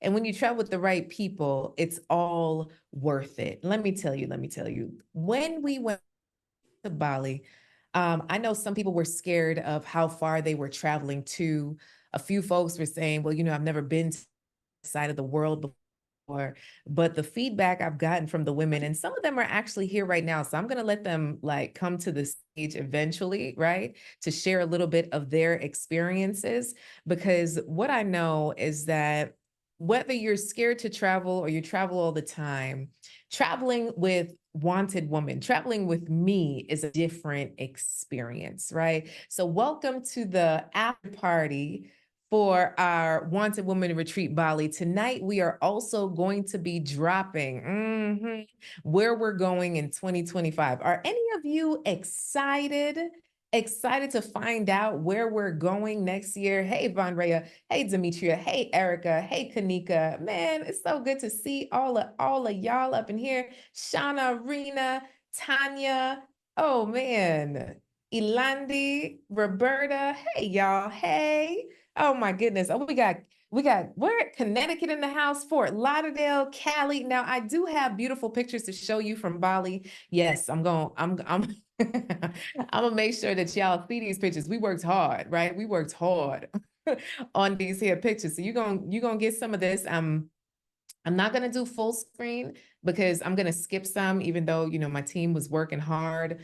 And when you travel with the right people, it's all worth it. Let me tell you, when we went to Bali, I know some people were scared of how far they were traveling to. A few folks were saying, well, I've never been to the side of the world before, but the feedback I've gotten from the women, and some of them are actually here right now. So I'm going to let them come to the stage eventually, right? To share a little bit of their experiences, because what I know is that whether you're scared to travel or you travel all the time, traveling with wanted woman, traveling with me is a different experience, right? So welcome to the after party for our Wanted Woman Retreat Bali. Tonight, we are also going to be dropping where we're going in 2025. Are any of you excited? Excited to find out where we're going next year? Hey, Von Rhea. Hey, Demetria. Hey, Erica. Hey, Kanika. Man, it's so good to see all of y'all up in here. Shauna, Rena, Tanya. Oh, man. Ilandi, Roberta. Hey, y'all. Hey. Oh my goodness. Oh, we're at Connecticut in the house, Fort Lauderdale, Cali. Now I do have beautiful pictures to show you from Bali. Yes, I'm I'm gonna make sure that y'all see these pictures. We worked hard, right? We worked hard on these here pictures. So you're gonna get some of this. I'm not gonna do full screen because I'm gonna skip some, even though my team was working hard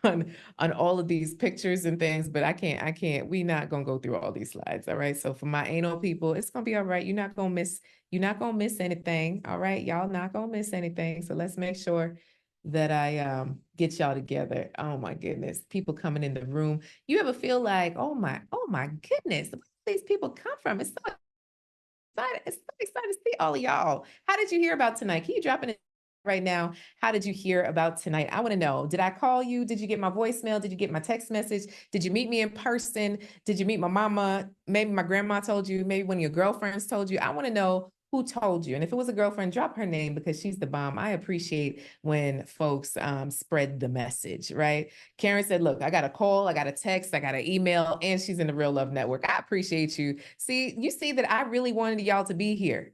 on all of these pictures and things, but I can't, we not gonna go through all these slides. All right. So for my anal people, it's gonna be all right. You're not gonna miss anything. All right. Y'all not gonna miss anything. So let's make sure that I get y'all together. Oh my goodness. People coming in the room. You ever feel like, oh my goodness, where these people come from? It's so excited to see all of y'all. How did you hear about tonight? Can you drop it right now? How did you hear about tonight? I want to know. Did I call you? Did you get my voicemail? Did you get my text message? Did you meet me in person? Did you meet my mama? Maybe my grandma told you. Maybe one of your girlfriends told you. I want to know who told you. And if it was a girlfriend, drop her name because she's the bomb. I appreciate when folks spread the message, right? Karen said, look, I got a call, I got a text, I got an email, and she's in the Real Love Network. I appreciate you. You see that I really wanted y'all to be here.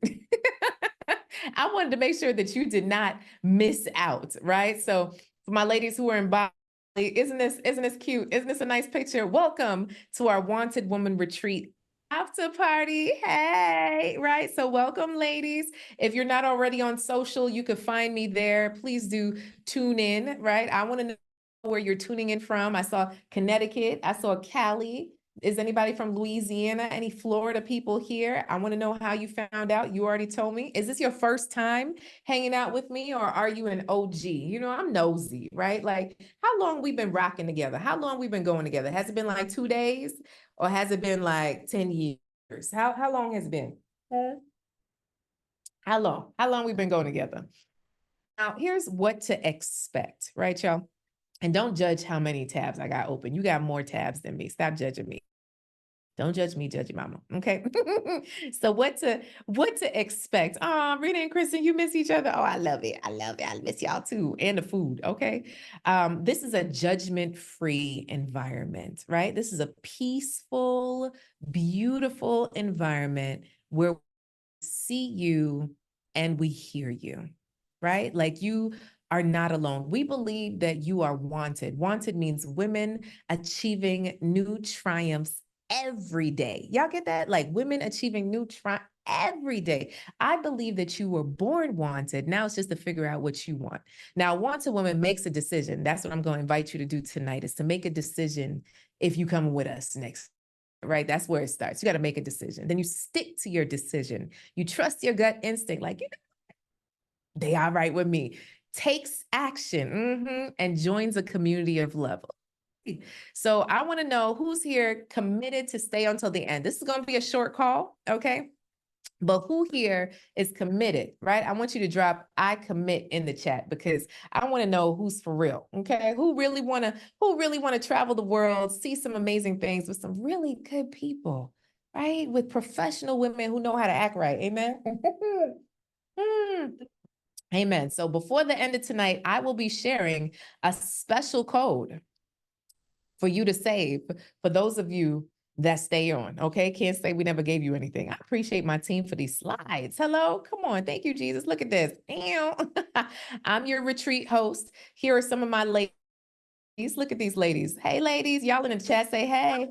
I wanted to make sure that you did not miss out, right? So for my ladies who are in Bali, isn't this cute? Isn't this a nice picture? Welcome to our Wanted Woman Retreat after party. Hey, right? So welcome, ladies. If you're not already on social, you can find me there. Please do tune in, right? I want to know where you're tuning in from. I saw Connecticut. I saw Cali. Is anybody from Louisiana? Any Florida people here? I want to know how you found out. You already told me. Is this your first time hanging out with me, or are you an OG? I'm nosy, right? Like, how long we been rocking together? How long we been going together? Has it been like 2 days, or has it been like 10 years? How long has it been? How long? How long we been going together? Now, here's what to expect, right, y'all? And don't judge how many tabs I got open. You got more tabs than me. Stop judging me. Don't judge me, judge your mama. Okay. So what to expect? Oh, Rita and Kristen, you miss each other. Oh, I love it. I love it. I miss y'all too. And the food. Okay. This is a judgment-free environment, right? This is a peaceful, beautiful environment where we see you and we hear you, right? Like, you are not alone. We believe that you are wanted. Wanted means women achieving new triumphs every day. Y'all get that? Like, women achieving new triumphs every day. I believe that you were born wanted. Now it's just to figure out what you want. Now, wanted woman makes a decision. That's what I'm going to invite you to do tonight, is to make a decision if you come with us next. Right? That's where it starts. You got to make a decision. Then you stick to your decision. You trust your gut instinct. Like, they are right with me. Takes action and joins a community of love. So I want to know who's here committed to stay until the end. This is going to be a short call, okay? But who here is committed, right? I want you to drop "I commit" in the chat, because I want to know who's for real, okay? Who really want to travel the world, see some amazing things with some really good people, right? With professional women who know how to act right. Amen. Amen. So before the end of tonight, I will be sharing a special code for you to save, for those of you that stay on. Okay. Can't say we never gave you anything. I appreciate my team for these slides. Hello. Come on. Thank you, Jesus. Look at this. I'm your retreat host. Here are some of my ladies. Look at these ladies. Hey, ladies. Y'all in the chat say hey.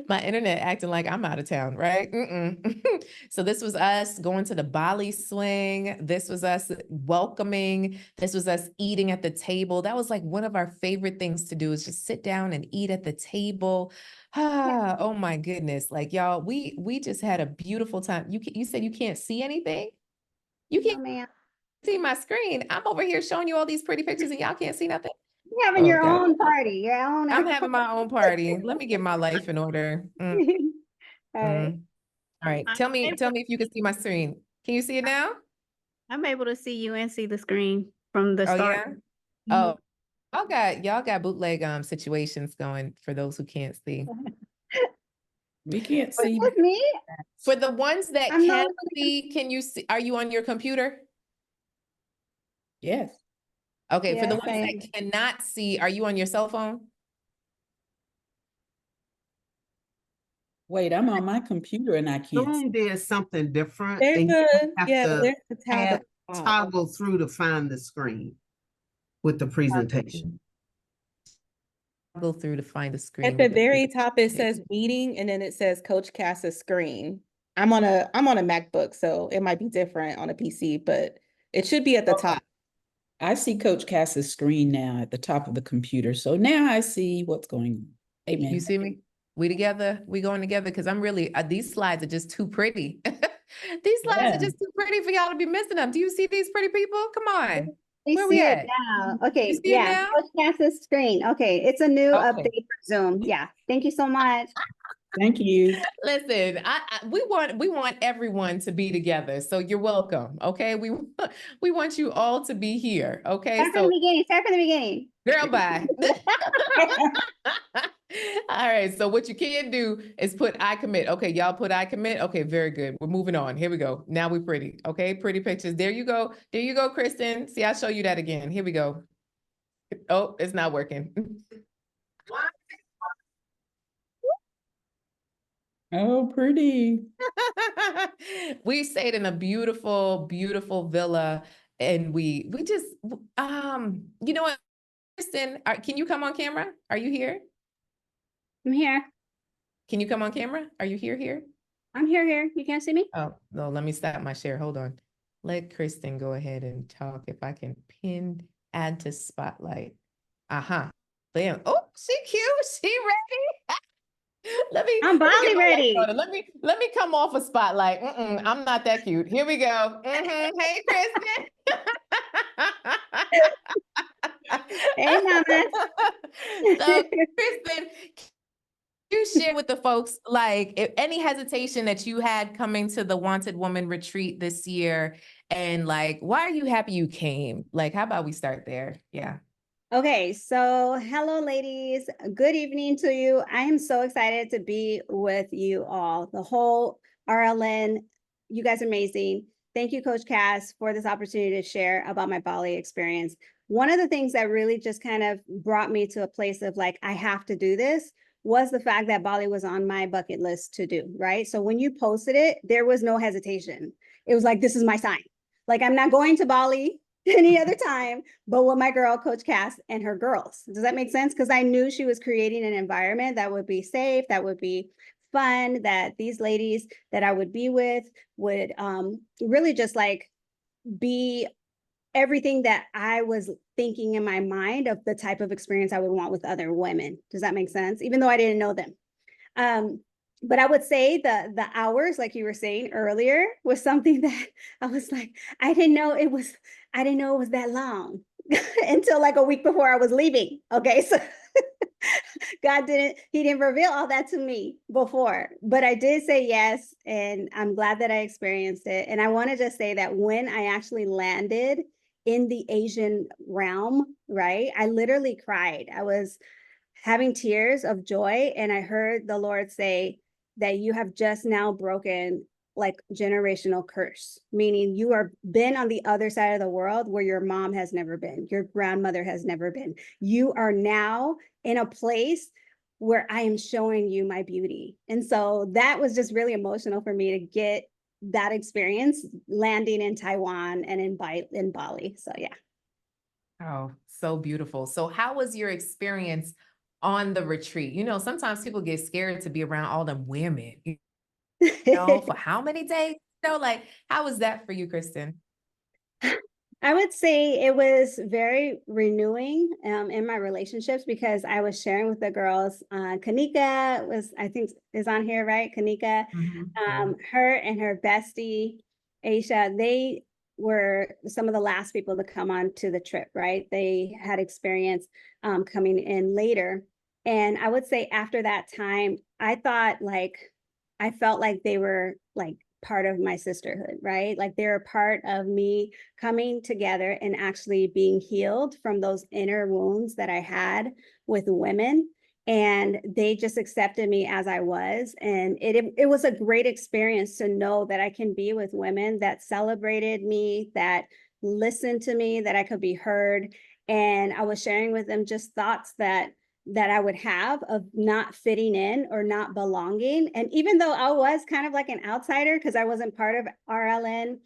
My internet acting like I'm out of town, right? So this was us going to the Bali swing. This was us welcoming. This was us eating at the table. That was like one of our favorite things to do, is just sit down and eat at the table. Ah, oh my goodness. Like y'all, we just had a beautiful time. You said you can't see anything? You can't see my screen. I'm over here showing you all these pretty pictures and y'all can't see nothing. You're having your own party. Your own. I'm having my own party. Let me get my life in order. All right. All right. Tell me if you can see my screen. Can you see it now? I'm able to see you and see the screen from the start. Yeah? Oh, y'all got bootleg situations going for those who can't see. We can't see. With me? For the ones that can see, can you see? Are you on your computer? Yes. Okay, for the ones that cannot see, are you on your cell phone? Wait, I'm on my computer and I can't. Zoom did something different. They're and good. you have Yeah, to there's the tab. toggle through to find the screen with the presentation. Go through to find the screen. At the very top, it says meeting, and then it says Coach Cass's screen. I'm on a MacBook, so it might be different on a PC, but it should be at the top. I see Coach Cass's screen now at the top of the computer. So now I see what's going on. Amen. You see me? We together, we going together, because I'm really, these slides are just too pretty. These slides are just too pretty for y'all to be missing them. Do you see these pretty people? Come on. Where we at? Now. Okay, yeah. Coach Cass's screen. Okay, it's a new update for Zoom. Yeah, thank you so much. Thank you. Listen, we want everyone to be together. So you're welcome. Okay, we want you all to be here. Okay, Start from the beginning. Start from the beginning. Girl, bye. All right. So what you can do is put I commit. Okay, y'all put I commit. Okay, very good. We're moving on. Here we go. Now we're pretty. Okay, pretty pictures. There you go. There you go, Kristen. See, I'll show you that again. Here we go. Oh, it's not working. Oh, pretty. We stayed in a beautiful, beautiful villa, and we just you know what, Kristen, can you come on camera? Are you here? I'm here. Can you come on camera? Are you here? I'm here. You can't see me? Oh, no, let me stop my share. Hold on. Let Kristen go ahead and talk. If I can add to spotlight. Bam. Oh, she cute. She ready. I'm Bali ready. Let me come off a spotlight. I'm not that cute. Here we go. Hey, Kristen. Hey, Mama. So, Kristen, you share with the folks, like, if any hesitation that you had coming to the Wanted Woman retreat this year, and like, why are you happy you came? Like, how about we start there? Yeah. Okay, so hello, ladies. Good evening to you. I am so excited to be with you all. The whole RLN, you guys are amazing. Thank you, Coach Cass, for this opportunity to share about my Bali experience. One of the things that really just kind of brought me to a place of like, I have to do this, was the fact that Bali was on my bucket list to do, right? So when you posted it, there was no hesitation. It was like, this is my sign. Like, I'm not going to Bali any other time, but with my girl, Coach Cass, and her girls. Does that make sense? Because I knew she was creating an environment that would be safe, that would be fun, that these ladies that I would be with would really just like be everything that I was thinking in my mind of the type of experience I would want with other women. Does that make sense? Even though I didn't know them. But I would say the hours, like you were saying earlier, was something that I was like, I didn't know it was that long until like a week before I was leaving. Okay, so he didn't reveal all that to me before, but I did say yes, and I'm glad that I experienced it. And I want to just say that when I actually landed in the Asian realm, right, I literally cried. I was having tears of joy, and I heard the Lord say that you have just now broken like generational curse, meaning you are been on the other side of the world where your mom has never been, your grandmother has never been. You are now in a place where I am showing you my beauty. And so that was just really emotional for me to get that experience landing in Taiwan and in Bali. So yeah. Oh, so beautiful. So how was your experience on the retreat? You know, sometimes people get scared to be around all them women, you know, for how many days? You know, like, how was that for you, Kristen? I would say it was very renewing in my relationships because I was sharing with the girls. Kanika was, I think, is on here, right? Kanika, Yeah. her and her bestie, Aisha, they were some of the last people to come on to the trip, right? They had experience coming in later. And I would say after that time, I felt like they were like part of my sisterhood, right? Like they're a part of me coming together and actually being healed from those inner wounds that I had with women. And they just accepted me as I was. And it was a great experience to know that I can be with women that celebrated me, that listened to me, that I could be heard. And I was sharing with them just thoughts that I would have of not fitting in or not belonging. And even though I was kind of like an outsider because I wasn't part of RLN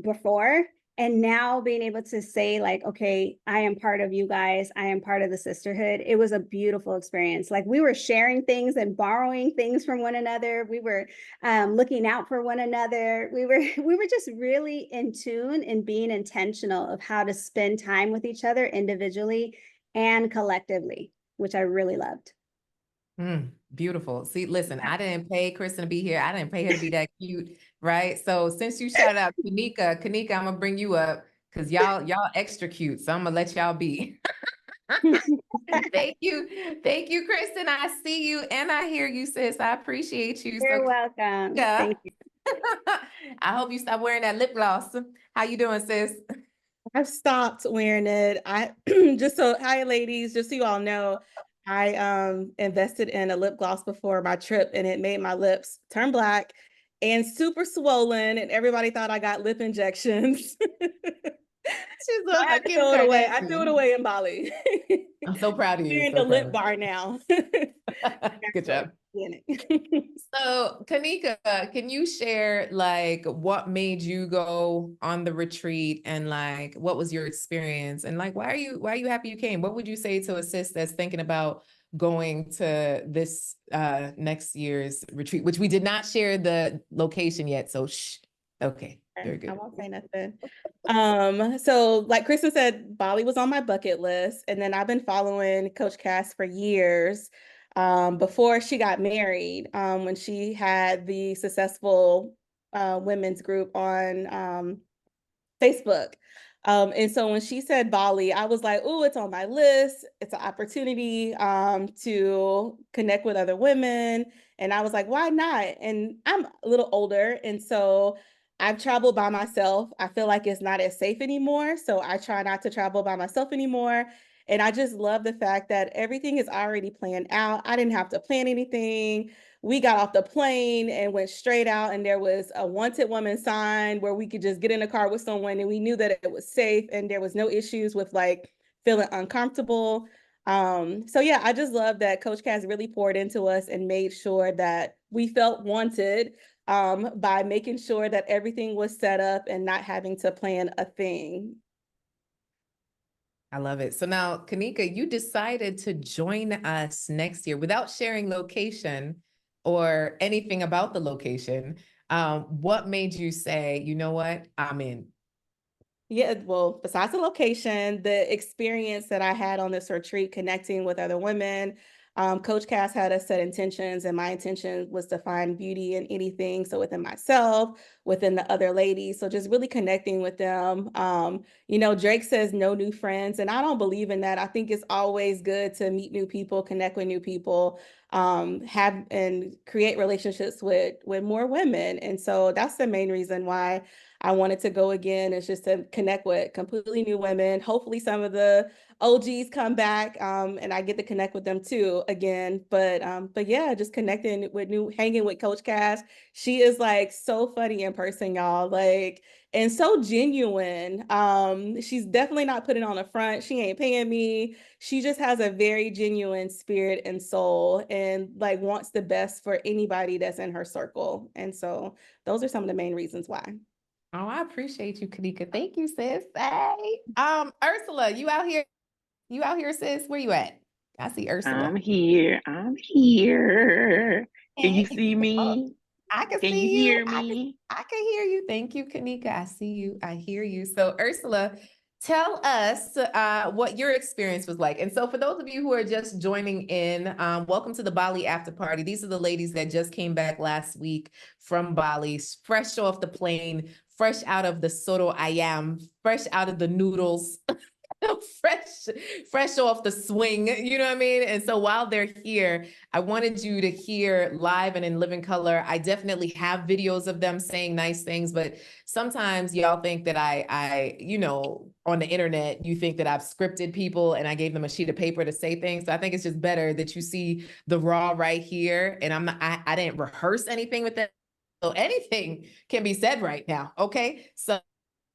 before, and now being able to say like, okay, I am part of you guys, I am part of the sisterhood. It was a beautiful experience. Like we were sharing things and borrowing things from one another. We were looking out for one another. We were just really in tune and being intentional of how to spend time with each other individually and collectively, which I really loved. Beautiful. See, listen, I didn't pay Kristen to be here. I didn't pay her to be that cute, right? So since you shouted out Kanika, I'm gonna bring you up because y'all extra cute. So I'm gonna let y'all be. Thank you, Kristen. I see you and I hear you, sis. I appreciate you. You're So welcome. yeah. Thank you. I hope you stop wearing that lip gloss. How you doing, sis? I've stopped wearing it. I hi ladies, just so you all know, I invested in a lip gloss before my trip and it made my lips turn black and super swollen and everybody thought I got lip injections. She's So I a had to Kim throw it away. I threw it Kardashian. away in Bali. I'm so proud of you. Wearing So the lip proud. bar now. Good job. So, Kanika, can you share like what made you go on the retreat and like what was your experience and like why are you happy you came? What would you say to a sis that's thinking about going to this next year's retreat, which we did not share the location yet. So shh. Okay, very I good. won't say nothing. So like Kristen said, Bali was on my bucket list, and then I've been following Coach Cass for years. Before she got married, when she had the successful women's group on Facebook. And so when she said Bali, I was like, oh, it's on my list. It's an opportunity to connect with other women. And I was like, why not? And I'm a little older. And so I've traveled by myself. I feel like it's not as safe anymore. So I try not to travel by myself anymore. And I just love the fact that everything is already planned out. I didn't have to plan anything. We got off the plane and went straight out, and there was a wanted woman sign where we could just get in a car with someone and we knew that it was safe and there was no issues with like feeling uncomfortable. So yeah, I just love that Coach Cass really poured into us and made sure that we felt wanted by making sure that everything was set up and not having to plan a thing. I love it. So now, Kanika, you decided to join us next year without sharing location or anything about the location. What made you say, you know what, I'm in? Yeah, well, besides the location, the experience that I had on this retreat, connecting with other women, Coach Cass had us set intentions, and my intention was to find beauty in anything. So within myself, within the other ladies. So just really connecting with them. Drake says no new friends, and I don't believe in that. I think it's always good to meet new people, connect with new people. have and create relationships with more women. And so that's the main reason why I wanted to go again, is just to connect with completely new women. Hopefully some of the OGs come back, and I get to connect with them too again. But yeah, just connecting with hanging with Coach Cass. She is like so funny in person, y'all. Like, and so genuine. She's definitely not putting on a front. She ain't paying me. She just has a very genuine spirit and soul, and like wants the best for anybody that's in her circle. And so those are some of the main reasons why. Oh, I appreciate you, Kanika. Thank you, sis. Hey, Ursula, you out here? You out here, sis? Where you at? I see Ursula. I'm here. I'm here. Can you Hey. see Oh, me? I can Can you see you. hear me? I can hear you. Thank you, Kanika. I see you. I hear you. So, Ursula, tell us what your experience was like. And so, for those of you who are just joining in, welcome to the Bali After Party. These are the ladies that just came back last week from Bali, fresh off the plane, fresh out of the soto ayam, fresh out of the noodles. fresh off the swing, you know what I mean? And so while they're here, I wanted you to hear live and in living color. I definitely have videos of them saying nice things, but sometimes y'all think that on the internet, you think that I've scripted people and I gave them a sheet of paper to say things. So I think it's just better that you see the raw right here. And I didn't rehearse anything with that. So anything can be said right now. Okay. So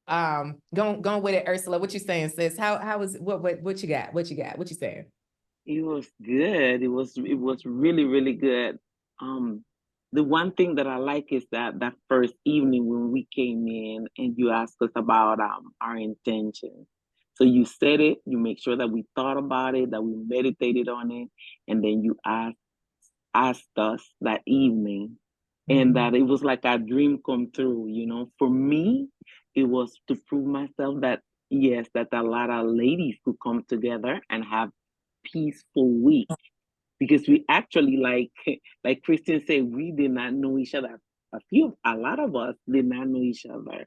going with it, Ursula. What you saying, sis? How was what you got? What you saying? It was good. It was really, really good. The one thing that I like is that first evening when we came in and you asked us about our intentions. So you said it, you make sure that we thought about it, that we meditated on it, and then you asked us that evening, and that it was like a dream come true. For me, it was to prove myself that yes, that a lot of ladies could come together and have peaceful week, because we actually like Christian said, we did not know each other. A lot of us did not know each other.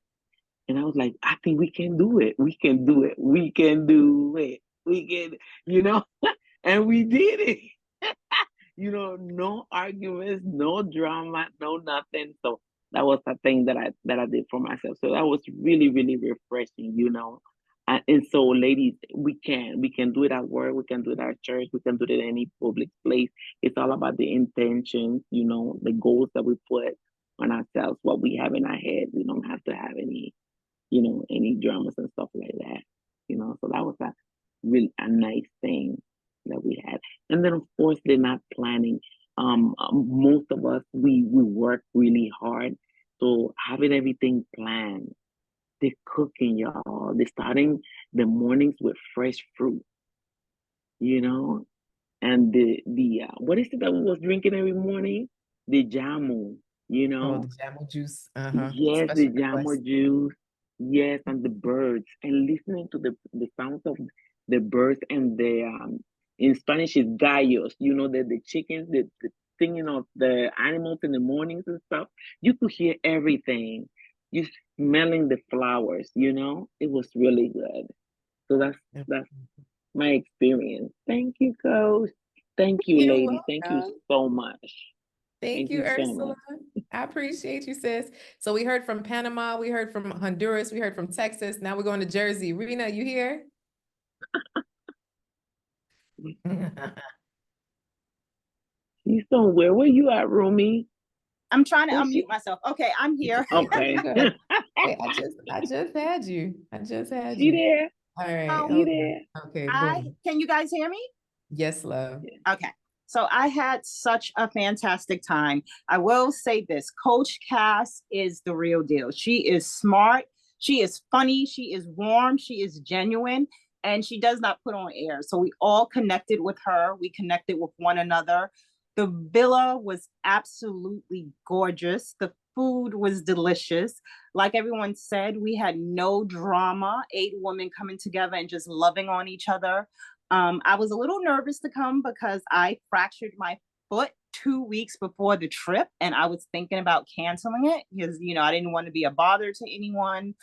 And I was like, I think we can do it. We can do it. We can do it. We can, and we did it. No arguments, no drama, no nothing. So that was a thing that I did for myself. So that was really, really refreshing. And so ladies, we can do it at work, we can do it at church, we can do it in any public place. It's all about the intentions, the goals that we put on ourselves, what we have in our head. We don't have to have any dramas and stuff like that. So that was a nice thing that we had. And then of course they're not planning. Most of us we work really hard. So having everything planned, they're cooking, y'all. They're starting the mornings with fresh fruit, you know, and the what is it that we was drinking every morning? The jamu, you Oh, know. the Jamu juice. Yes, the Special jamo request. juice. Yes, and the birds, and listening to the sounds of the birds, and in Spanish is gallos, the chickens, the singing of the animals in the mornings and stuff. You could hear everything. You smelling the flowers, it was really good. So that's my experience. Thank you, Coach. Thank you, You're ladies. Thank you welcome. so much. Thank Thank you, you so Ursula. much. I appreciate you, sis. So we heard from Panama, we heard from Honduras, we heard from Texas. Now we're going to Jersey. Rena, you here? You somewhere? Where you at, Rumi? I'm trying to Where's unmute myself. Okay, I'm here. Okay. Wait, I just had you. I just had She you. there? All right. She Um, Okay. there? Okay. Boom. can you guys hear me? Yes, love. Okay. So I had such a fantastic time. I will say this, Coach Cass is the real deal. She is smart. She is funny. She is warm. She is genuine. And she does not put on airs. So we all connected with her. We connected with one another. The villa was absolutely gorgeous. The food was delicious. Like everyone said, we had no drama, 8 women coming together and just loving on each other. I was a little nervous to come because I fractured my foot 2 weeks before the trip, and I was thinking about canceling it because, I didn't want to be a bother to anyone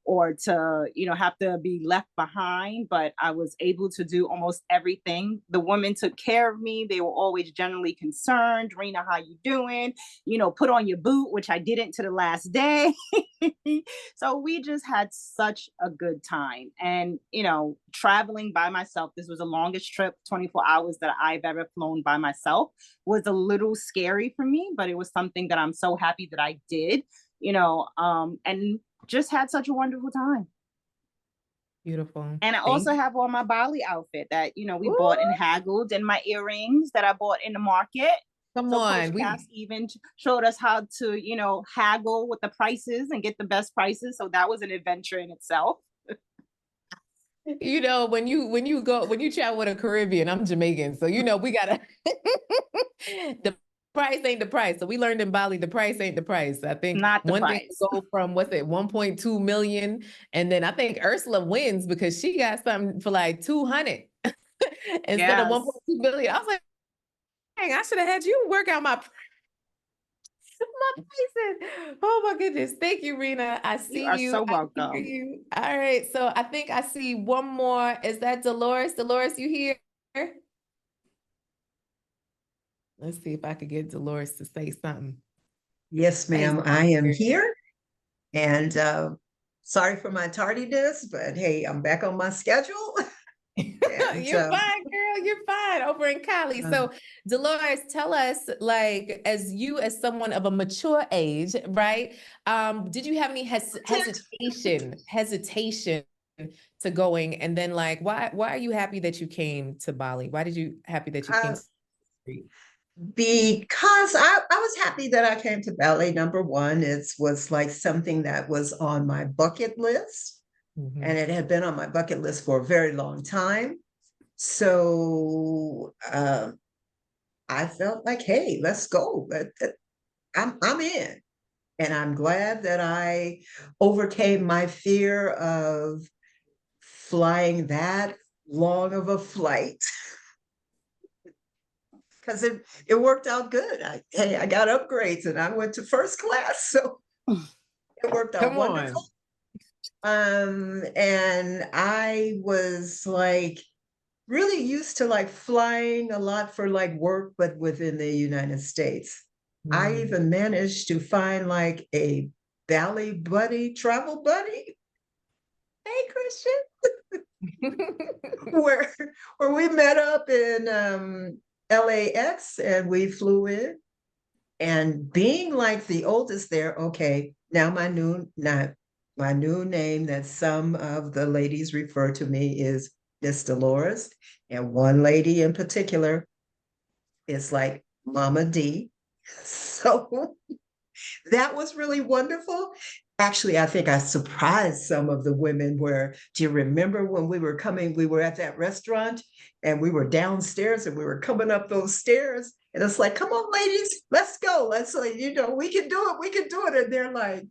or to, have to be left behind, but I was able to do almost everything. The women took care of me. They were always generally concerned. Rena, how you doing? Put on your boot, which I didn't to the last day. So we just had such a good time. And, traveling by myself, this was the longest trip, 24 hours that I've ever flown by myself, was a little scary for me, but it was something that I'm so happy that I did, and just had such a wonderful time. Beautiful. And I also have on my Bali outfit that, we bought and haggled, and my earrings that I bought in the market. Come So on. Coach Cass even showed us how to, haggle with the prices and get the best prices. So that was an adventure in itself. When you travel with a Caribbean, I'm Jamaican. So, we gotta, the price ain't the price. So we learned in Bali, the price ain't the price. I think Not the one thing price. to go from, 1.2 million. And then I think Ursula wins because she got something for like 200 instead of Yes. 1.2 billion. I was like, dang, I should have had you work out my prices. Oh my goodness. Thank you, Rena. I see You are you. so I hear welcome. you. All right. So I think I see one more. Is that Dolores? Dolores, you here? Let's see if I could get Dolores to say something. Yes, ma'am, Hey, I am here. And sorry for my tardiness, but hey, I'm back on my schedule. And, You're fine, girl. You're fine over in Cali. So, Dolores, tell us, like, as someone of a mature age, right? Did you have any hesitation to going? And then, like, why are you happy that you came to Bali? Why did you happy that you came to because I was happy that I came to ballet. Number one, it was like something that was on my bucket list, and it had been on my bucket list for a very long time. So I felt like, hey, let's go. But I'm in, and I'm glad that I overcame my fear of flying that long of a flight. Because it worked out good. I got upgrades and I went to first class, so it worked out wonderful. And I was like really used to like flying a lot for like work, but within the United States. I even managed to find like a Bali buddy, travel buddy. Hey, Christian, where we met up in LAX and we flew in. And being like the oldest there, okay, now my new name that some of the ladies refer to me is Miss Dolores. And one lady in particular is like Mama D. So that was really wonderful. Actually, I think I surprised some of the women do you remember when we were at that restaurant and we were downstairs and we were coming up those stairs and it's like, come on, ladies, let's go. Let's like, we can do it. We can do it. And they're like,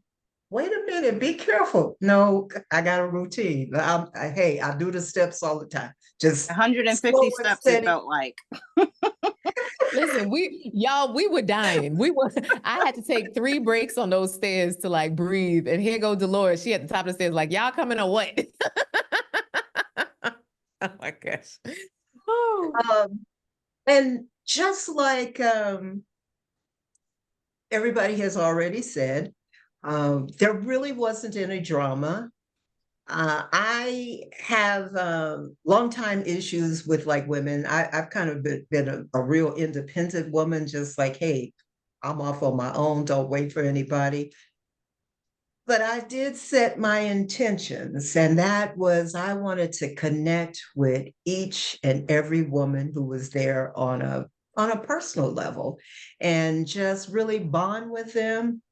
wait a minute, be careful. No, I got a routine. Hey, I do the steps all the time. Just 150 steps, it felt like. Listen, we were dying. I had to take 3 breaks on those stairs to like breathe. And here go Dolores. She at the top of the stairs, like, y'all coming or what? Oh my gosh. Oh. And just like everybody has already said, there really wasn't any drama. I have long time issues with like women. I've kind of been a real independent woman, just like, hey, I'm off on my own, don't wait for anybody. But I did set my intentions, and that was I wanted to connect with each and every woman who was there on a personal level and just really bond with them.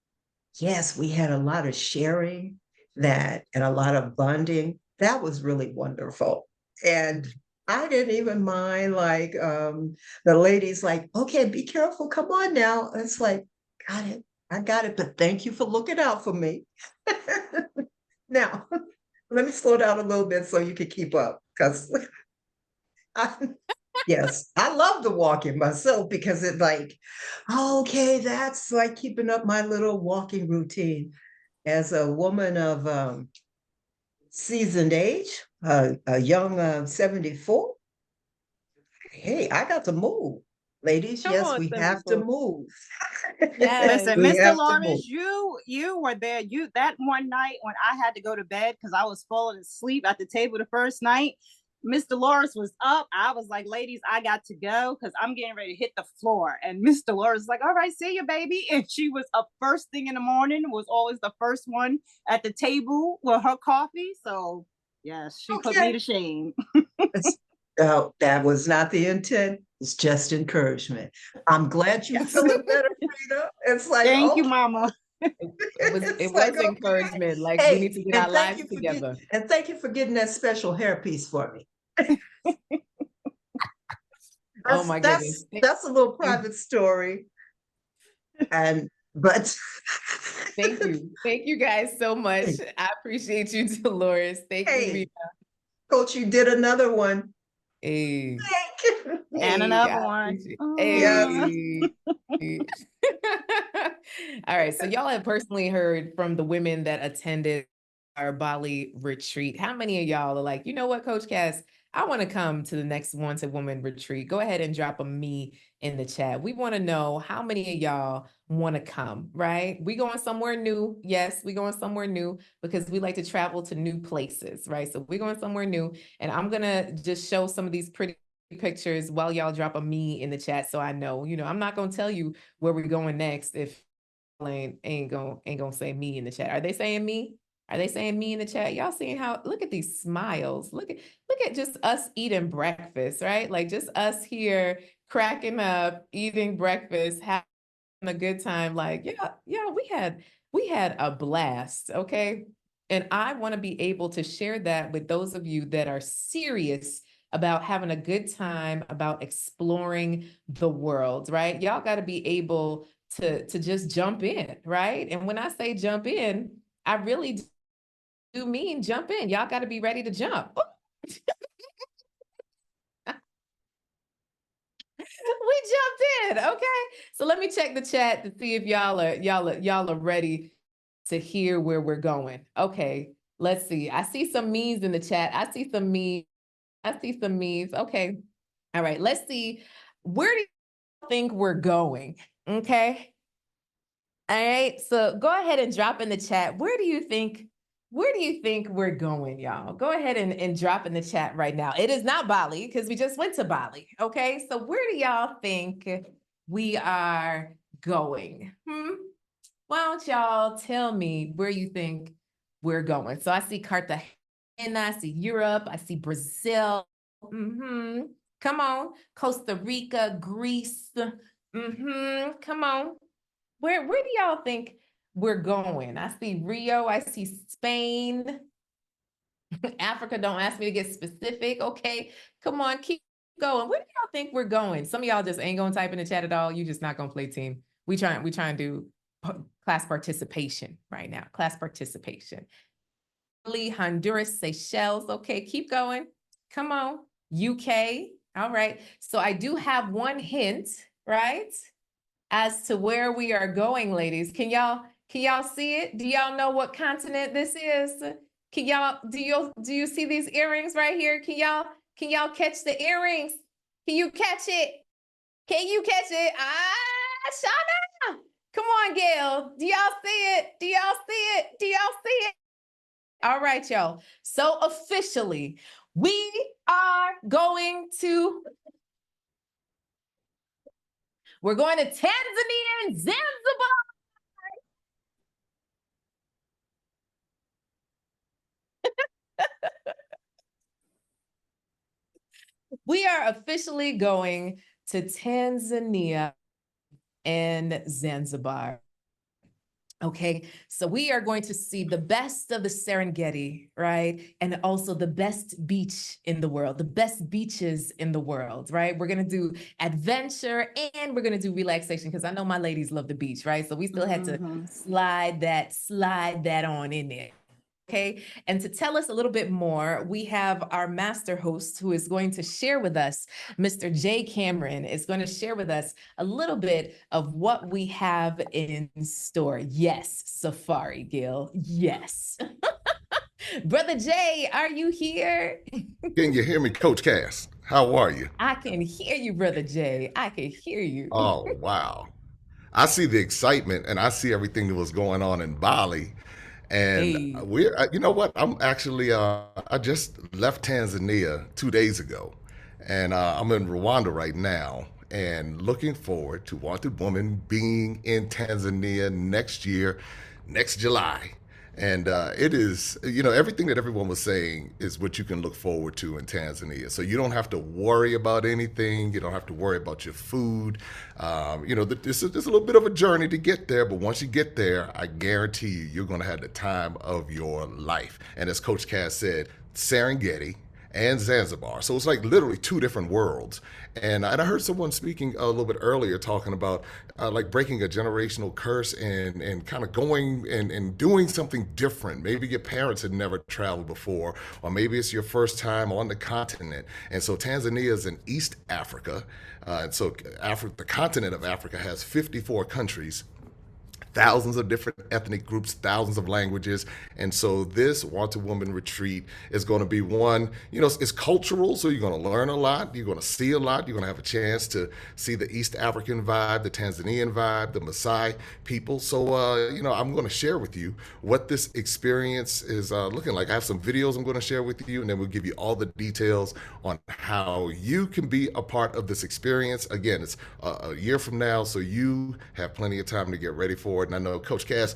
Yes, we had a lot of sharing and a lot of bonding. That was really wonderful. And I didn't even mind like the ladies like, okay, be careful, come on now. It's like, got it, I got it, but thank you for looking out for me. Now, let me slow down a little bit so you can keep up because yes, I love the walking myself because it like, okay, that's like keeping up my little walking routine. As a woman of seasoned age, a young 74. Hey, I got to move. Ladies, Come yes, on, we have to 74. move. Yes. Listen, We Mr. have to move. Lawrence, you were there. You that one night when I had to go to bed because I was falling asleep at the table the first night. Mr. Lawrence was up. I was like, ladies, I got to go because I'm getting ready to hit the floor. And Mr. Lawrence was like, all right, see you, baby. And she was up first thing in the morning, was always the first one at the table with her coffee. So yes, she put me Okay. to shame. That was not the intent. It's just encouragement. I'm glad you feeling better, Frida. It's like, Thank you, okay. Mama. It It's was like, okay. encouragement. Like we need Hey, to get and our thank lives you for together. thank you for getting that special hairpiece for me. Oh my goodness. That's a little you. private story. But Thank you. Thank you guys so much. Hey. I appreciate you, Dolores. Thank you, Hey, Rita. Coach, you did another one. Hey, Thank you. And hey, another I one. appreciate Yes. Hey. All right. So y'all have personally heard from the women that attended our Bali retreat. How many of y'all are like, you know what, Coach Cass, I want to come to the next Wanted Woman retreat. Go ahead and drop a me in the chat. We want to know how many of y'all want to come, right? We going somewhere new. Yes, we going somewhere new because we like to travel to new places, right? So we're going somewhere new. And I'm going to just show some of these pretty pictures while y'all drop a me in the chat so I know. I'm not going to tell you where we're going next if ain't gonna say me in the chat. Are they saying me? Are they saying me in the chat? Y'all seeing how, look at these smiles. Look at just us eating breakfast, right? Like just us here cracking up, eating breakfast, having a good time. Like, yeah, we had a blast, okay? And I want to be able to share that with those of you that are serious about having a good time, about exploring the world, right? Y'all got to be able to just jump in, right? And when I say jump in, I really do mean jump in. Y'all got to be ready to jump. We jumped in, okay? So let me check the chat to see if y'all are ready to hear where we're going. Okay, let's see. I see some memes in the chat. I see some memes. Okay. All right, let's see. Where do you think we're going? Okay. All right, so go ahead and drop in the chat. Where do you think we're going, y'all? Go ahead and drop in the chat right now. It is not Bali because we just went to Bali. Okay, so where do y'all think we are going? Why don't y'all tell me where you think we're going? So I see Cartagena, I see Europe, I see Brazil. Come on, Costa Rica, Greece. Come on. Where do y'all think we're going? I see Rio, I see Spain, Africa. Don't ask me to get specific. Okay, come on, keep going. Where do y'all think we're going? Some of y'all just ain't gonna type in the chat at all. You just not gonna play team. We trying to do class participation right now. Class participation. Italy, Honduras, Seychelles. Okay, keep going. Come on, UK. All right. So I do have one hint, right? As to where we are going, ladies. Can y'all see it? Do y'all know what continent this is? Do you see these earrings right here? Can y'all catch the earrings? Can you catch it? Can you catch it? Shauna. Come on, Gail. Do y'all see it? Do y'all see it? Do y'all see it? All right, y'all. So officially, we are going to Tanzania and Zanzibar. We are officially going to Tanzania and Zanzibar. Okay, so we are going to see the best of the Serengeti, right? And also the best beach in the world, the best beaches in the world, right? We're gonna do adventure and we're gonna do relaxation because I know my ladies love the beach, right? So we still had to slide that on in there. Okay, and to tell us a little bit more, we have our master host who is going to share with us, Mr. Jay Cameron is going to share with us a little bit of what we have in store. Yes, Safari, Gil, yes. Brother Jay, are you here? Can you hear me, Coach Cass? How are you? I can hear you, Brother Jay. I can hear you. Oh, wow. I see the excitement and I see everything that was going on in Bali. And Hey. you know what? I'm actually, I just left Tanzania 2 days ago. And I'm in Rwanda right now and looking forward to Wanted Woman being in Tanzania next year, next July. And it is, everything that everyone was saying is what you can look forward to in Tanzania. So you don't have to worry about anything. You don't have to worry about your food. This is a little bit of a journey to get there, but once you get there, I guarantee you're going to have the time of your life. And as Coach Cass said, Serengeti and Zanzibar. So it's like literally two different worlds. And I heard someone speaking a little bit earlier talking about like breaking a generational curse and kind of going and doing something different. Maybe your parents had never traveled before, or maybe it's your first time on the continent. And so Tanzania is in East Africa. And so the continent of Africa has 54 countries, thousands of different ethnic groups, thousands of languages. And so this Wanted Woman retreat is going to be one, it's cultural. So you're going to learn a lot. You're going to see a lot. You're going to have a chance to see the East African vibe, the Tanzanian vibe, the Maasai people. So, I'm going to share with you what this experience is looking like. I have some videos I'm going to share with you, and then we'll give you all the details on how you can be a part of this experience. Again, it's a year from now, so you have plenty of time to get ready for it. And I know Coach Cass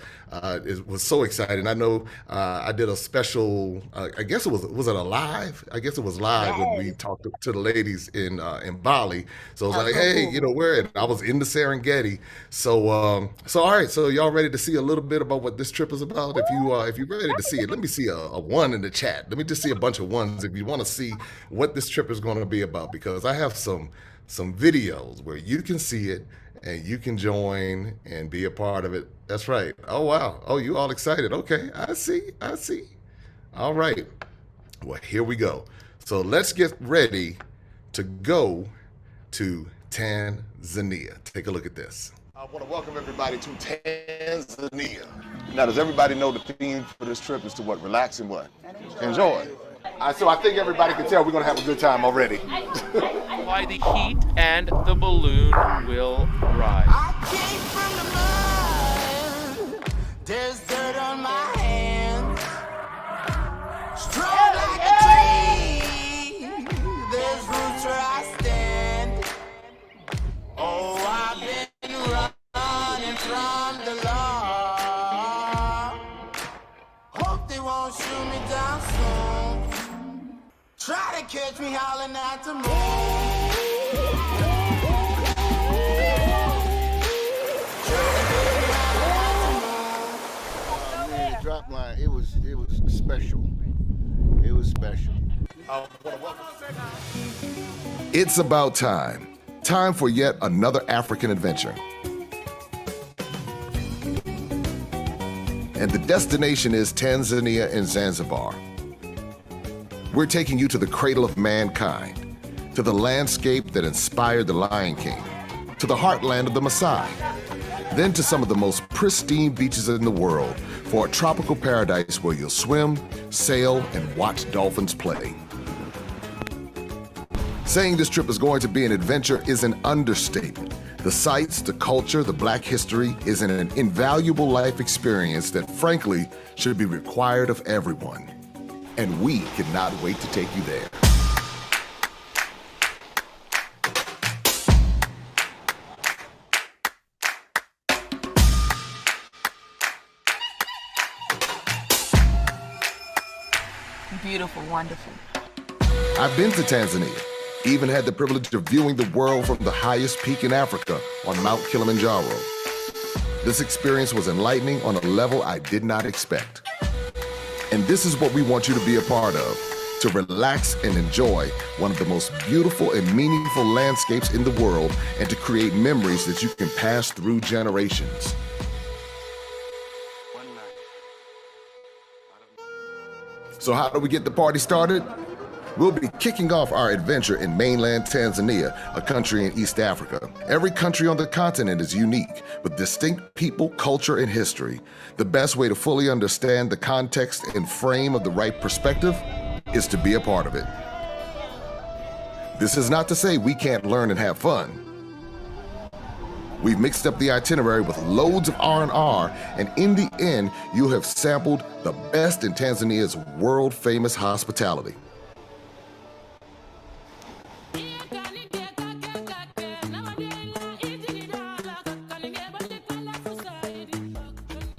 was so excited. I know I did a special, I guess it was it a live? I guess it was live when we talked to the ladies in Bali. So I was like, hey, where? And I was in the Serengeti. So all right. So y'all ready to see a little bit about what this trip is about? If you're ready to see it, let me see a one in the chat. Let me just see a bunch of ones if you want to see what this trip is going to be about, because I have some videos where you can see it and you can join and be a part of it. That's right. Oh, wow. Oh, you all excited. Okay. I see. All right. Well, here we go. So let's get ready to go to Tanzania. Take a look at this. I want to welcome everybody to Tanzania. Now, does everybody know the theme for this trip is to what? Relax and what? Enjoy. So I think everybody can tell we're going to have a good time already. Apply the heat and the balloon will rise. I came from the mud. There's dirt on my hands. Strong like a tree. There's roots where I stand. Oh, I've been running from the law. Hope they won't shoot me down soon. Try to catch me howling at the moon. The drop line, it was special. It was special. It's about time. Time for yet another African adventure. And the destination is Tanzania and Zanzibar. We're taking you to the cradle of mankind, to the landscape that inspired the Lion King, to the heartland of the Maasai, then to some of the most pristine beaches in the world for a tropical paradise where you'll swim, sail, and watch dolphins play. Saying this trip is going to be an adventure is an understatement. The sights, the culture, the Black history is an invaluable life experience that frankly should be required of everyone. And we cannot wait to take you there. Beautiful, wonderful. I've been to Tanzania, even had the privilege of viewing the world from the highest peak in Africa on Mount Kilimanjaro. This experience was enlightening on a level I did not expect. And this is what we want you to be a part of, to relax and enjoy one of the most beautiful and meaningful landscapes in the world and to create memories that you can pass through generations. So how do we get the party started? We'll be kicking off our adventure in mainland Tanzania, a country in East Africa. Every country on the continent is unique, with distinct people, culture, and history. The best way to fully understand the context and frame of the right perspective is to be a part of it. This is not to say we can't learn and have fun. We've mixed up the itinerary with loads of R&R, and in the end, you'll have sampled the best in Tanzania's world-famous hospitality.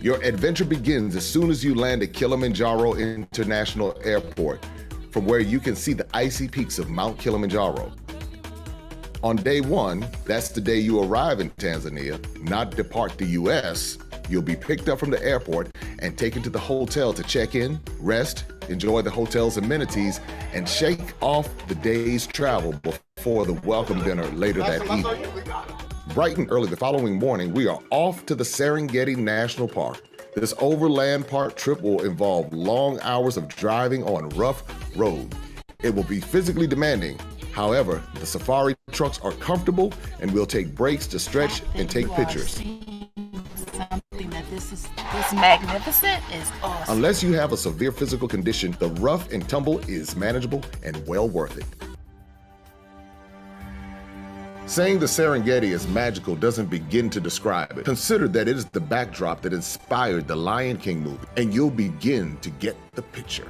Your adventure begins as soon as you land at Kilimanjaro International Airport, from where you can see the icy peaks of Mount Kilimanjaro. On day one, that's the day you arrive in Tanzania, not depart the US, you'll be picked up from the airport and taken to the hotel to check in, rest, enjoy the hotel's amenities, and shake off the day's travel before the welcome dinner later that evening. Bright and early the following morning, we are off to the Serengeti National Park. This overland park trip will involve long hours of driving on rough road. It will be physically demanding. However, the safari trucks are comfortable and we'll take breaks to stretch and take pictures. Something that this magnificent is awesome. Unless you have a severe physical condition, the rough and tumble is manageable and well worth it. Saying the Serengeti is magical doesn't begin to describe it. Consider that it is the backdrop that inspired the Lion King movie, and you'll begin to get the picture.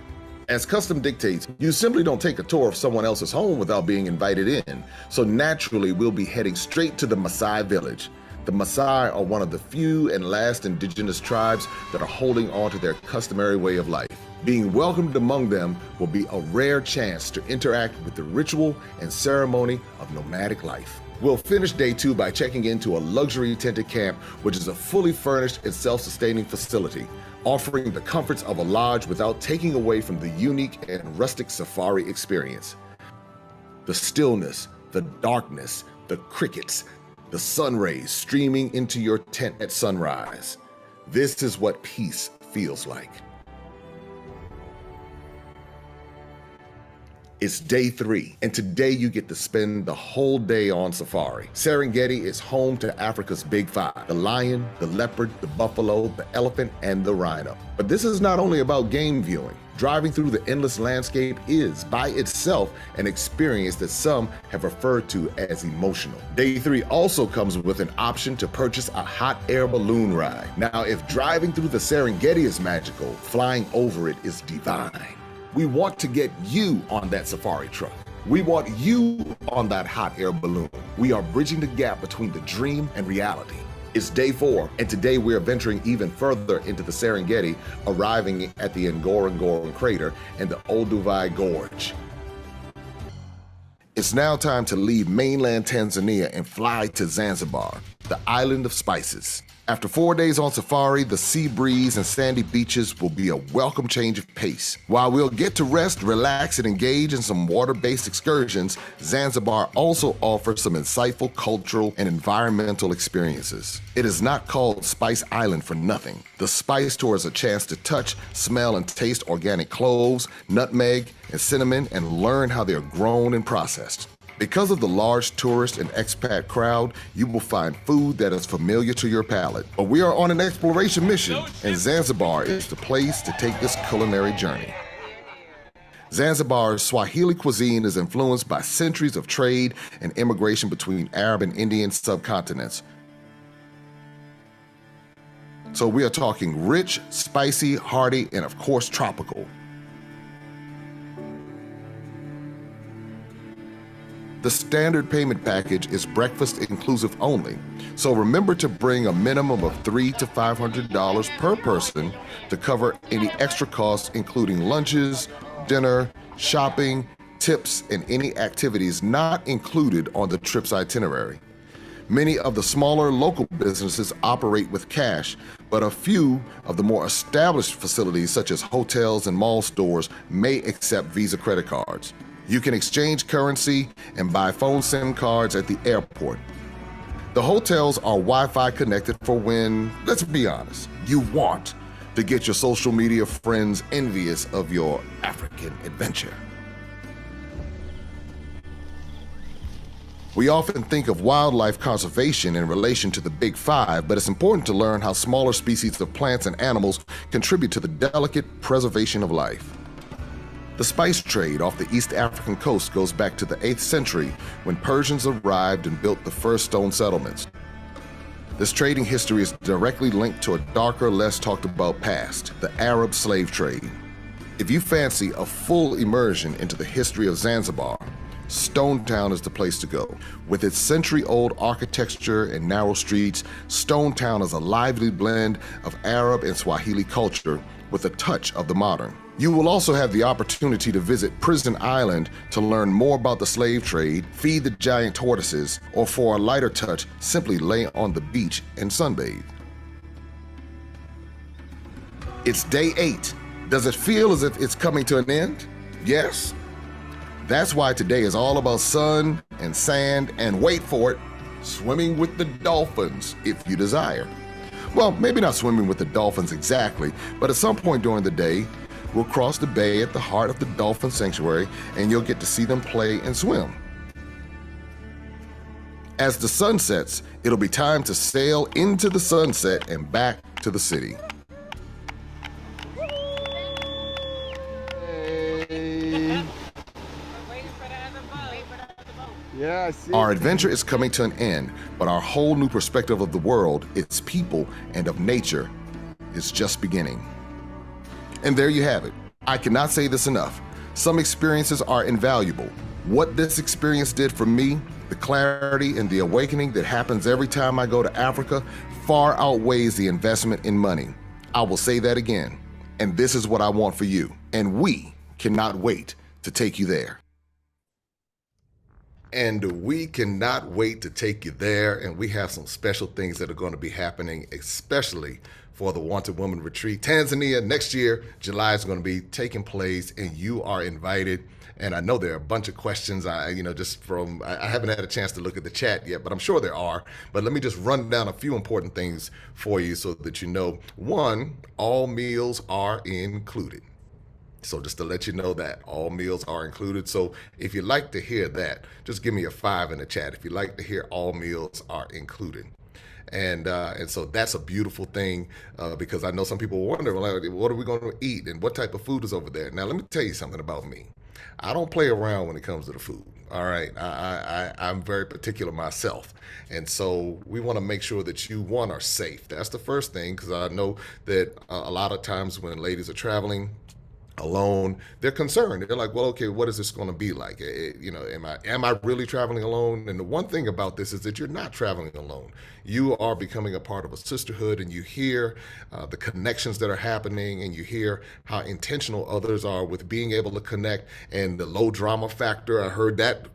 As custom dictates, you simply don't take a tour of someone else's home without being invited in. So naturally, we'll be heading straight to the Maasai village. The Maasai are one of the few and last indigenous tribes that are holding on to their customary way of life. Being welcomed among them will be a rare chance to interact with the ritual and ceremony of nomadic life. We'll finish day two by checking into a luxury tented camp, which is a fully furnished and self-sustaining facility, offering the comforts of a lodge without taking away from the unique and rustic safari experience. The stillness, the darkness, the crickets, the sun rays streaming into your tent at sunrise. This is what peace feels like. It's day 3, and today you get to spend the whole day on safari. Serengeti is home to Africa's Big Five: the lion, the leopard, the buffalo, the elephant, and the rhino. But this is not only about game viewing. Driving through the endless landscape is, by itself, an experience that some have referred to as emotional. Day 3 also comes with an option to purchase a hot air balloon ride. Now, if driving through the Serengeti is magical, flying over it is divine. We want to get you on that safari truck. We want you on that hot air balloon. We are bridging the gap between the dream and reality. It's day 4, and today we are venturing even further into the Serengeti, arriving at the Ngorongoro crater and the Olduvai Gorge. It's now time to leave mainland Tanzania and fly to Zanzibar, the island of spices. After 4 days on safari, the sea breeze and sandy beaches will be a welcome change of pace. While we'll get to rest, relax, and engage in some water-based excursions, Zanzibar also offers some insightful cultural and environmental experiences. It is not called Spice Island for nothing. The Spice Tour is a chance to touch, smell, and taste organic cloves, nutmeg, and cinnamon, and learn how they're grown and processed. Because of the large tourist and expat crowd, you will find food that is familiar to your palate. But we are on an exploration mission, and Zanzibar is the place to take this culinary journey. Zanzibar's Swahili cuisine is influenced by centuries of trade and immigration between Arab and Indian subcontinents. So we are talking rich, spicy, hearty, and of course tropical. The standard payment package is breakfast inclusive only, so remember to bring a minimum of $300 to $500 per person to cover any extra costs, including lunches, dinner, shopping, tips, and any activities not included on the trip's itinerary. Many of the smaller local businesses operate with cash, but a few of the more established facilities, such as hotels and mall stores, may accept Visa credit cards. You can exchange currency and buy phone SIM cards at the airport. The hotels are Wi-Fi connected for when, let's be honest, you want to get your social media friends envious of your African adventure. We often think of wildlife conservation in relation to the big five, but it's important to learn how smaller species of plants and animals contribute to the delicate preservation of life. The spice trade off the East African coast goes back to the 8th century when Persians arrived and built the first stone settlements. This trading history is directly linked to a darker, less talked about past, the Arab slave trade. If you fancy a full immersion into the history of Zanzibar, Stone Town is the place to go. With its century-old architecture and narrow streets, Stone Town is a lively blend of Arab and Swahili culture with a touch of the modern. You will also have the opportunity to visit Prison Island to learn more about the slave trade, feed the giant tortoises, or for a lighter touch, simply lay on the beach and sunbathe. It's day 8. Does it feel as if it's coming to an end? Yes. That's why today is all about sun and sand and, wait for it, swimming with the dolphins if you desire. Well, maybe not swimming with the dolphins exactly, but at some point during the day, we'll cross the bay at the heart of the dolphin sanctuary and you'll get to see them play and swim. As the sun sets, it'll be time to sail into the sunset and back to the city. Yeah, I see. Our adventure is coming to an end, but our whole new perspective of the world, its people, and of nature is just beginning. And there you have it. I cannot say this enough. Some experiences are invaluable. What this experience did for me, the clarity and the awakening that happens every time I go to Africa, far outweighs the investment in money. I will say that again. And this is what I want for you. And we cannot wait to take you there. And we cannot wait to take you there. And we have some special things that are going to be happening, especially for the Wanted Woman Retreat. Tanzania next year, July is going to be taking place, and you are invited. And I know there are a bunch of questions. I haven't had a chance to look at the chat yet, but I'm sure there are. But let me just run down a few important things for you so that you know. One, all meals are included. So just to let you know that all meals are included. So if you'd like to hear that, just give me a 5 in the chat. If you'd like to hear all meals are included. And so that's a beautiful thing because I know some people wonder, well, what are we going to eat and what type of food is over there? Now, let me tell you something about me. I don't play around when it comes to the food. All right. I'm very particular myself. And so we want to make sure that you, one, are safe. That's the first thing, because I know that a lot of times when ladies are traveling alone, they're concerned. They're like, well, okay, what is this going to be like? Am I really traveling alone? And the one thing about this is that you're not traveling alone. You are becoming a part of a sisterhood, and you hear the connections that are happening, and you hear how intentional others are with being able to connect, and the low drama factor. I heard that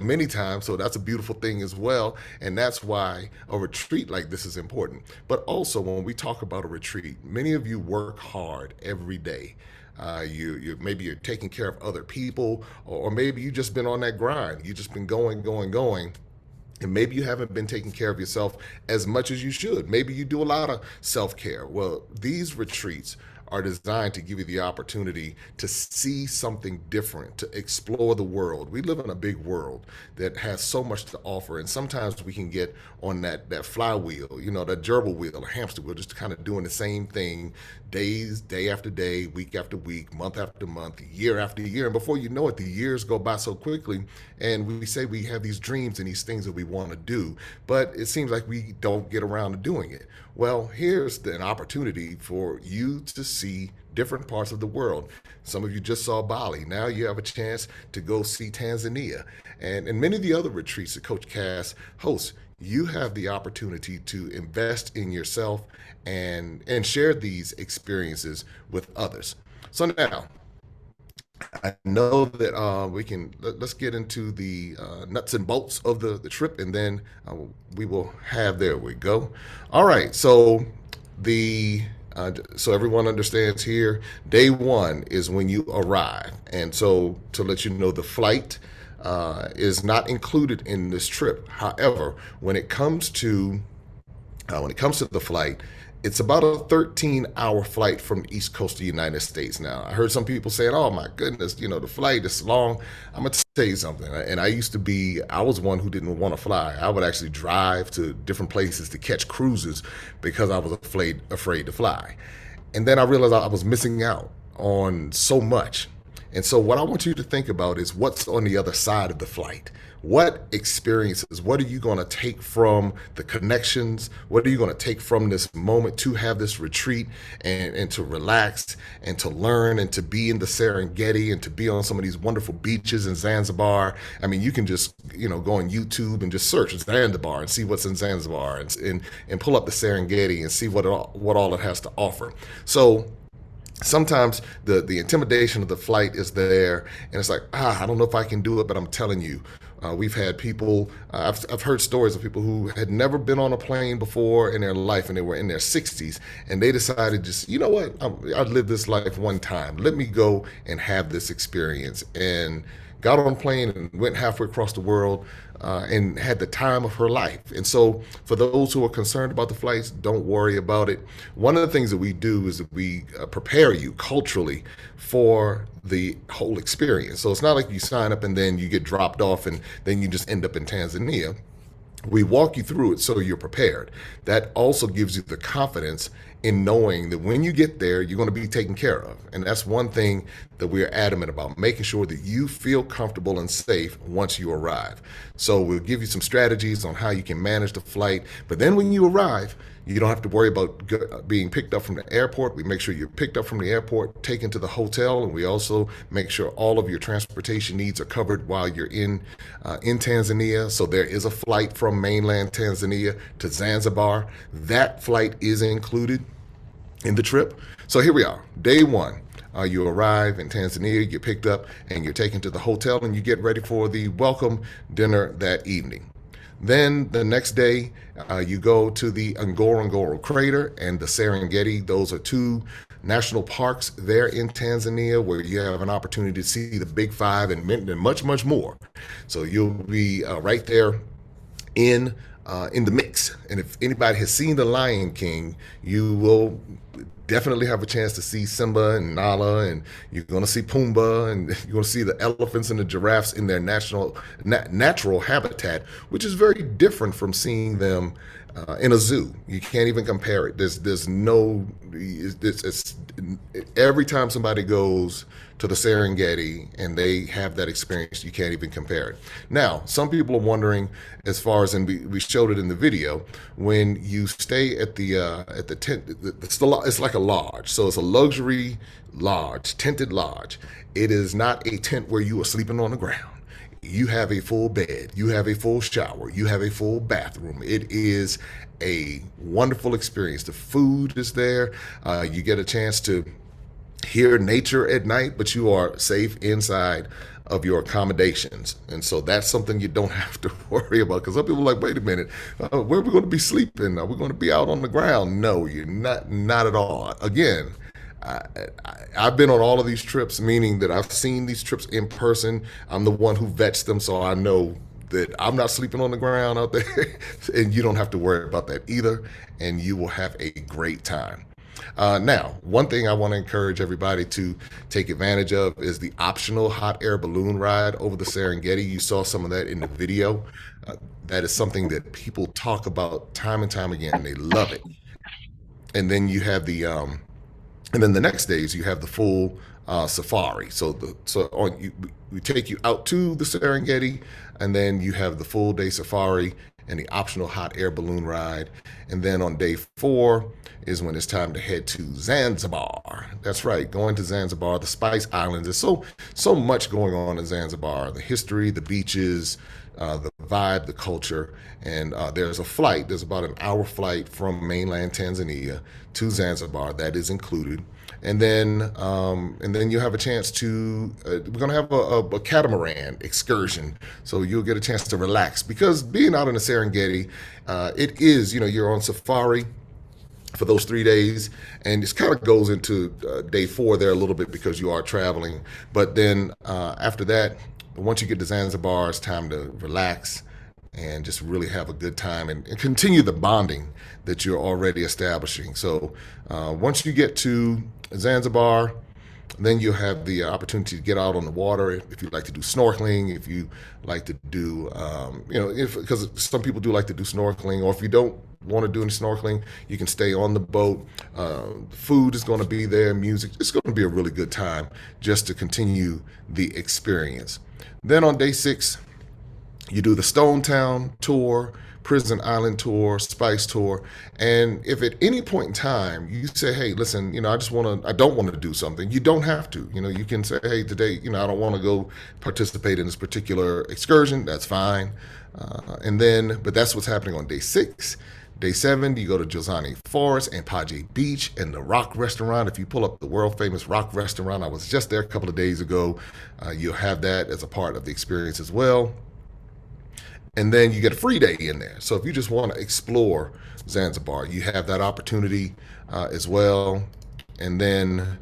many times, so that's a beautiful thing as well. And that's why a retreat like this is important. But also, when we talk about a retreat, many of you work hard every day. Maybe you're taking care of other people, or maybe you've just been on that grind. You've just been going, and maybe you haven't been taking care of yourself as much as you should. Maybe you do a lot of self-care. Well, these retreats are designed to give you the opportunity to see something different, to explore the world. We live in a big world that has so much to offer, and sometimes we can get on that flywheel, that gerbil wheel or hamster wheel, just kind of doing the same thing day after day, week after week, month after month, year after year. And before you know it, the years go by so quickly, and we say we have these dreams and these things that we want to do, but it seems like we don't get around to doing it. Well, here's an opportunity for you to see different parts of the world. Some of you just saw Bali. Now you have a chance to go see Tanzania. And many of the other retreats that Coach Cass hosts, you have the opportunity to invest in yourself and share these experiences with others. So now, I know that let's get into the nuts and bolts of the trip, and then we will have, there we go. All right, so so everyone understands here, day 1 is when you arrive. And so to let you know, the flight is not included in this trip. However, when it comes to the flight, It's about a 13-hour flight from the East Coast of the United States. Now, I heard some people saying, oh my goodness, the flight is long. I'm going to tell you something. And I was one who didn't want to fly. I would actually drive to different places to catch cruises because I was afraid to fly. And then I realized I was missing out on so much. And so what I want you to think about is what's on the other side of the flight. What experiences, what are you going to take from the connections? What are you going to take from this moment to have this retreat and to relax and to learn and to be in the Serengeti and to be on some of these wonderful beaches in Zanzibar? I mean, you can just, go on YouTube and just search Zanzibar and see what's in Zanzibar and pull up the Serengeti and see what all it has to offer. So sometimes the intimidation of the flight is there, and it's like, I don't know if I can do it, but I'm telling you, we've had people, I've heard stories of people who had never been on a plane before in their life, and they were in their 60s, and they decided just, you know what, I've lived this life one time. Let me go and have this experience. And got on a plane and went halfway across the world and had the time of her life. And so for those who are concerned about the flights, don't worry about it. One of the things that we do is that we prepare you culturally for the whole experience. So it's not like you sign up and then you get dropped off and then you just end up in Tanzania. We walk you through it so you're prepared. That also gives you the confidence in knowing that when you get there, you're going to be taken care of. And that's one thing that we're adamant about, making sure that you feel comfortable and safe once you arrive. So we'll give you some strategies on how you can manage the flight. But then when you arrive, you don't have to worry about being picked up from the airport. We make sure you're picked up from the airport, taken to the hotel, and we also make sure all of your transportation needs are covered while you're in Tanzania. So there is a flight from mainland Tanzania to Zanzibar. That flight is included in the trip. So here we are, day one. You arrive in Tanzania, you're picked up, and you're taken to the hotel, and you get ready for the welcome dinner that evening. Then the next day, you go to the Ngorongoro crater and the Serengeti. Those are two national parks there in Tanzania where you have an opportunity to see the Big Five and much, much more. So you'll be right there in the mix. And if anybody has seen The Lion King, you will definitely have a chance to see Simba and Nala, and you're going to see Pumbaa, and you're going to see the elephants and the giraffes in their natural habitat, which is very different from seeing them in a zoo. You can't even compare it. Every time somebody goes to the Serengeti and they have that experience, you can't even compare it. Now, some people are wondering, as far as, and we showed it in the video, when you stay at the tent, it's like a lodge. So it's a luxury lodge, tented lodge. It is not a tent where you are sleeping on the ground. You have a full bed, you have a full shower, you have a full bathroom. It is a wonderful experience. The food is there. You get a chance to hear nature at night, but you are safe inside of your accommodations. And so that's something you don't have to worry about, because some people are like, wait a minute, where are we going to be sleeping? Are we going to be out on the ground? No, you're not at all. Again, I've been on all of these trips, meaning that I've seen these trips in person. I'm the one who vets them, so I know that I'm not sleeping on the ground out there, and you don't have to worry about that either, and you will have a great time. Now, one thing I want to encourage everybody to take advantage of is the optional hot air balloon ride over the Serengeti. You saw some of that in the video. That is something that people talk about time and time again, and they love it. And then you have and then the next days you have the full safari. We take you out to the Serengeti, and then you have the full day safari and the optional hot air balloon ride. And then on day 4 is when it's time to head to Zanzibar. That's right, going to Zanzibar, the Spice Islands. There's so much going on in Zanzibar: the history, the beaches, the vibe, the culture. And there's about an hour flight from mainland Tanzania to Zanzibar that is included. And then you have a chance to, we're going to have a catamaran excursion. So you'll get a chance to relax, because being out in the Serengeti, it is, you're on safari for those 3 days, and it kind of goes into day 4 there a little bit because you are traveling. But then after that, once you get to Zanzibar, it's time to relax, and just really have a good time and continue the bonding that you're already establishing. So once you get to Zanzibar, then you'll have the opportunity to get out on the water if you like to do snorkeling, if you like to do, because some people do like to do snorkeling, or if you don't want to do any snorkeling, you can stay on the boat. Food is going to be there, music. It's going to be a really good time just to continue the experience. Then on day 6, you do the Stone Town tour, Prison Island tour, Spice tour. And if at any point in time you say, hey, listen, I don't want to do something, you don't have to. You can say, hey, today, I don't want to go participate in this particular excursion. That's fine. But that's what's happening on day 6. Day 7, you go to Jozani Forest and Paje Beach and the Rock Restaurant. If you pull up the world famous Rock Restaurant, I was just there a couple of days ago. You'll have that as a part of the experience as well. And then you get a free day in there. So if you just want to explore Zanzibar, you have that opportunity as well. And then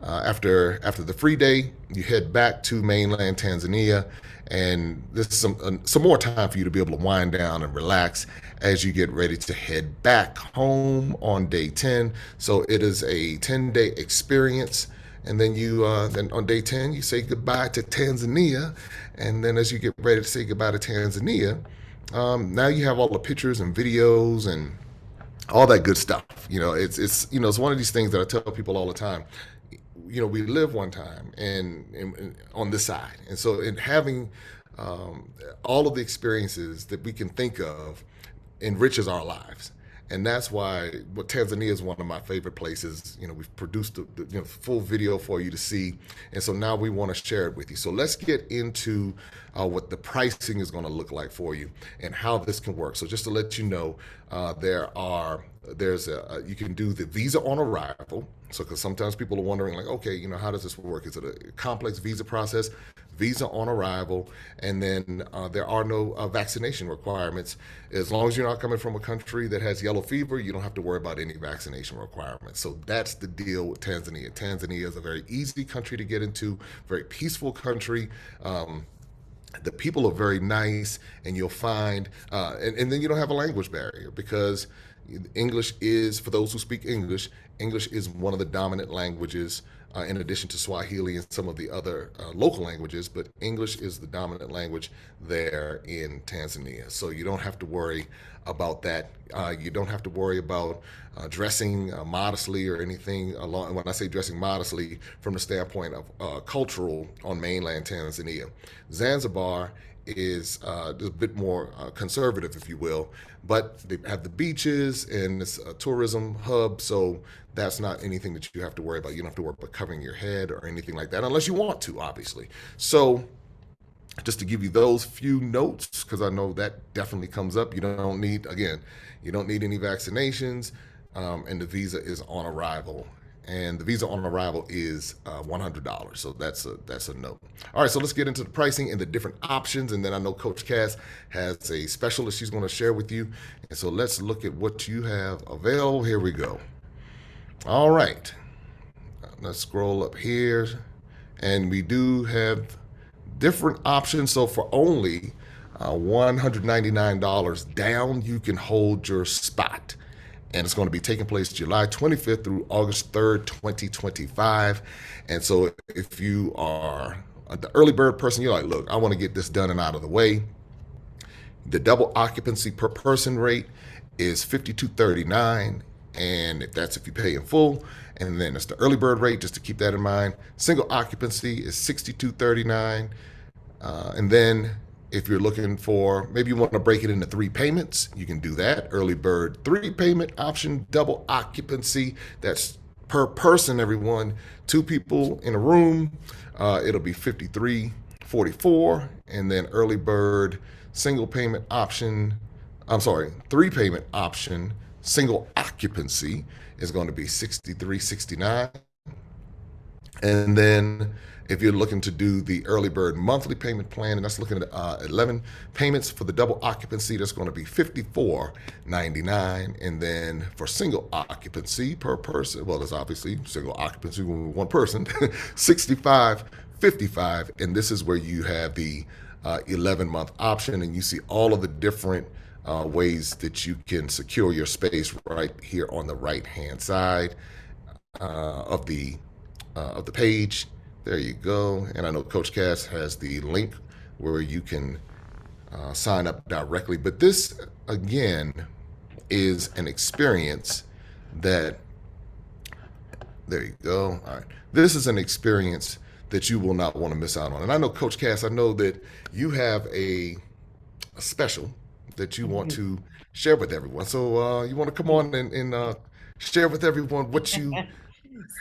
after the free day, you head back to mainland Tanzania. And this is some more time for you to be able to wind down and relax as you get ready to head back home on day 10. So it is a 10-day experience. And then then on day 10, you say goodbye to Tanzania. And then as you get ready to say goodbye to Tanzania, now you have all the pictures and videos and all that good stuff. It's one of these things that I tell people all the time. We live one time and on this side. And so in having all of the experiences that we can think of enriches our lives. And that's why Tanzania is one of my favorite places. We've produced the full video for you to see. And so now we want to share it with you. So let's get into what the pricing is going to look like for you and how this can work. So just to let you know, you can do the visa on arrival. So because sometimes people are wondering like, okay, how does this work? Is it a complex visa process? Visa on arrival, and then there are no vaccination requirements. As long as you're not coming from a country that has yellow fever, you don't have to worry about any vaccination requirements. So that's the deal with Tanzania. Tanzania is a very easy country to get into, very peaceful country. The people are very nice, and you'll find, and then you don't have a language barrier because English is, for those who speak English is one of the dominant languages in addition to Swahili and some of the other local languages, but English is the dominant language there in Tanzania. So you don't have to worry about that. You don't have to worry about dressing modestly or anything along. When I say dressing modestly, from the standpoint of cultural on mainland Tanzania, Zanzibar is a bit more conservative, if you will, but they have the beaches and it's a tourism hub, so that's not anything that you have to worry about. You don't have to worry about covering your head or anything like that, unless you want to, obviously. So just to give you those few notes, because I know that definitely comes up. You don't need any vaccinations, and the visa is on arrival. And the visa on arrival is $100. So that's a note. All right, so let's get into the pricing and the different options. And then I know Coach Cass has a special that she's going to share with you. And so let's look at what you have available. Here we go. All right. Let's scroll up here. And we do have different options. So for only $199 down, you can hold your spot. And it's going to be taking place July 25th through August 3rd, 2025. And so if you are the early bird person, you're like, look, I want to get this done and out of the way. The double occupancy per person rate is $52.39. And if you pay in full, and then it's the early bird rate, just to keep that in mind. Single occupancy is $62.39. And then if you're looking for, maybe you want to break it into 3 payments, you can do that. Early bird 3 payment option, double occupancy. That's per person, everyone. 2 people in a room. It'll be $53.44. And then early bird single payment option, 3 payment option, single occupancy is going to be $63.69. And then if you're looking to do the early bird monthly payment plan, and that's looking at 11 payments for the double occupancy, that's going to be $54.99. And then for single occupancy per person, well, there's obviously single occupancy with one person, $65.55. And this is where you have the 11-month option, and you see all of the different ways that you can secure your space right here on the right-hand side of the page. There you go. And I know Coach Cass has the link where you can sign up directly. But this, again, is an experience that, there you go. All right. This is an experience that you will not want to miss out on. And I know, Coach Cass, I know that you have a special that you want to share with everyone. So you want to come on and share with everyone what you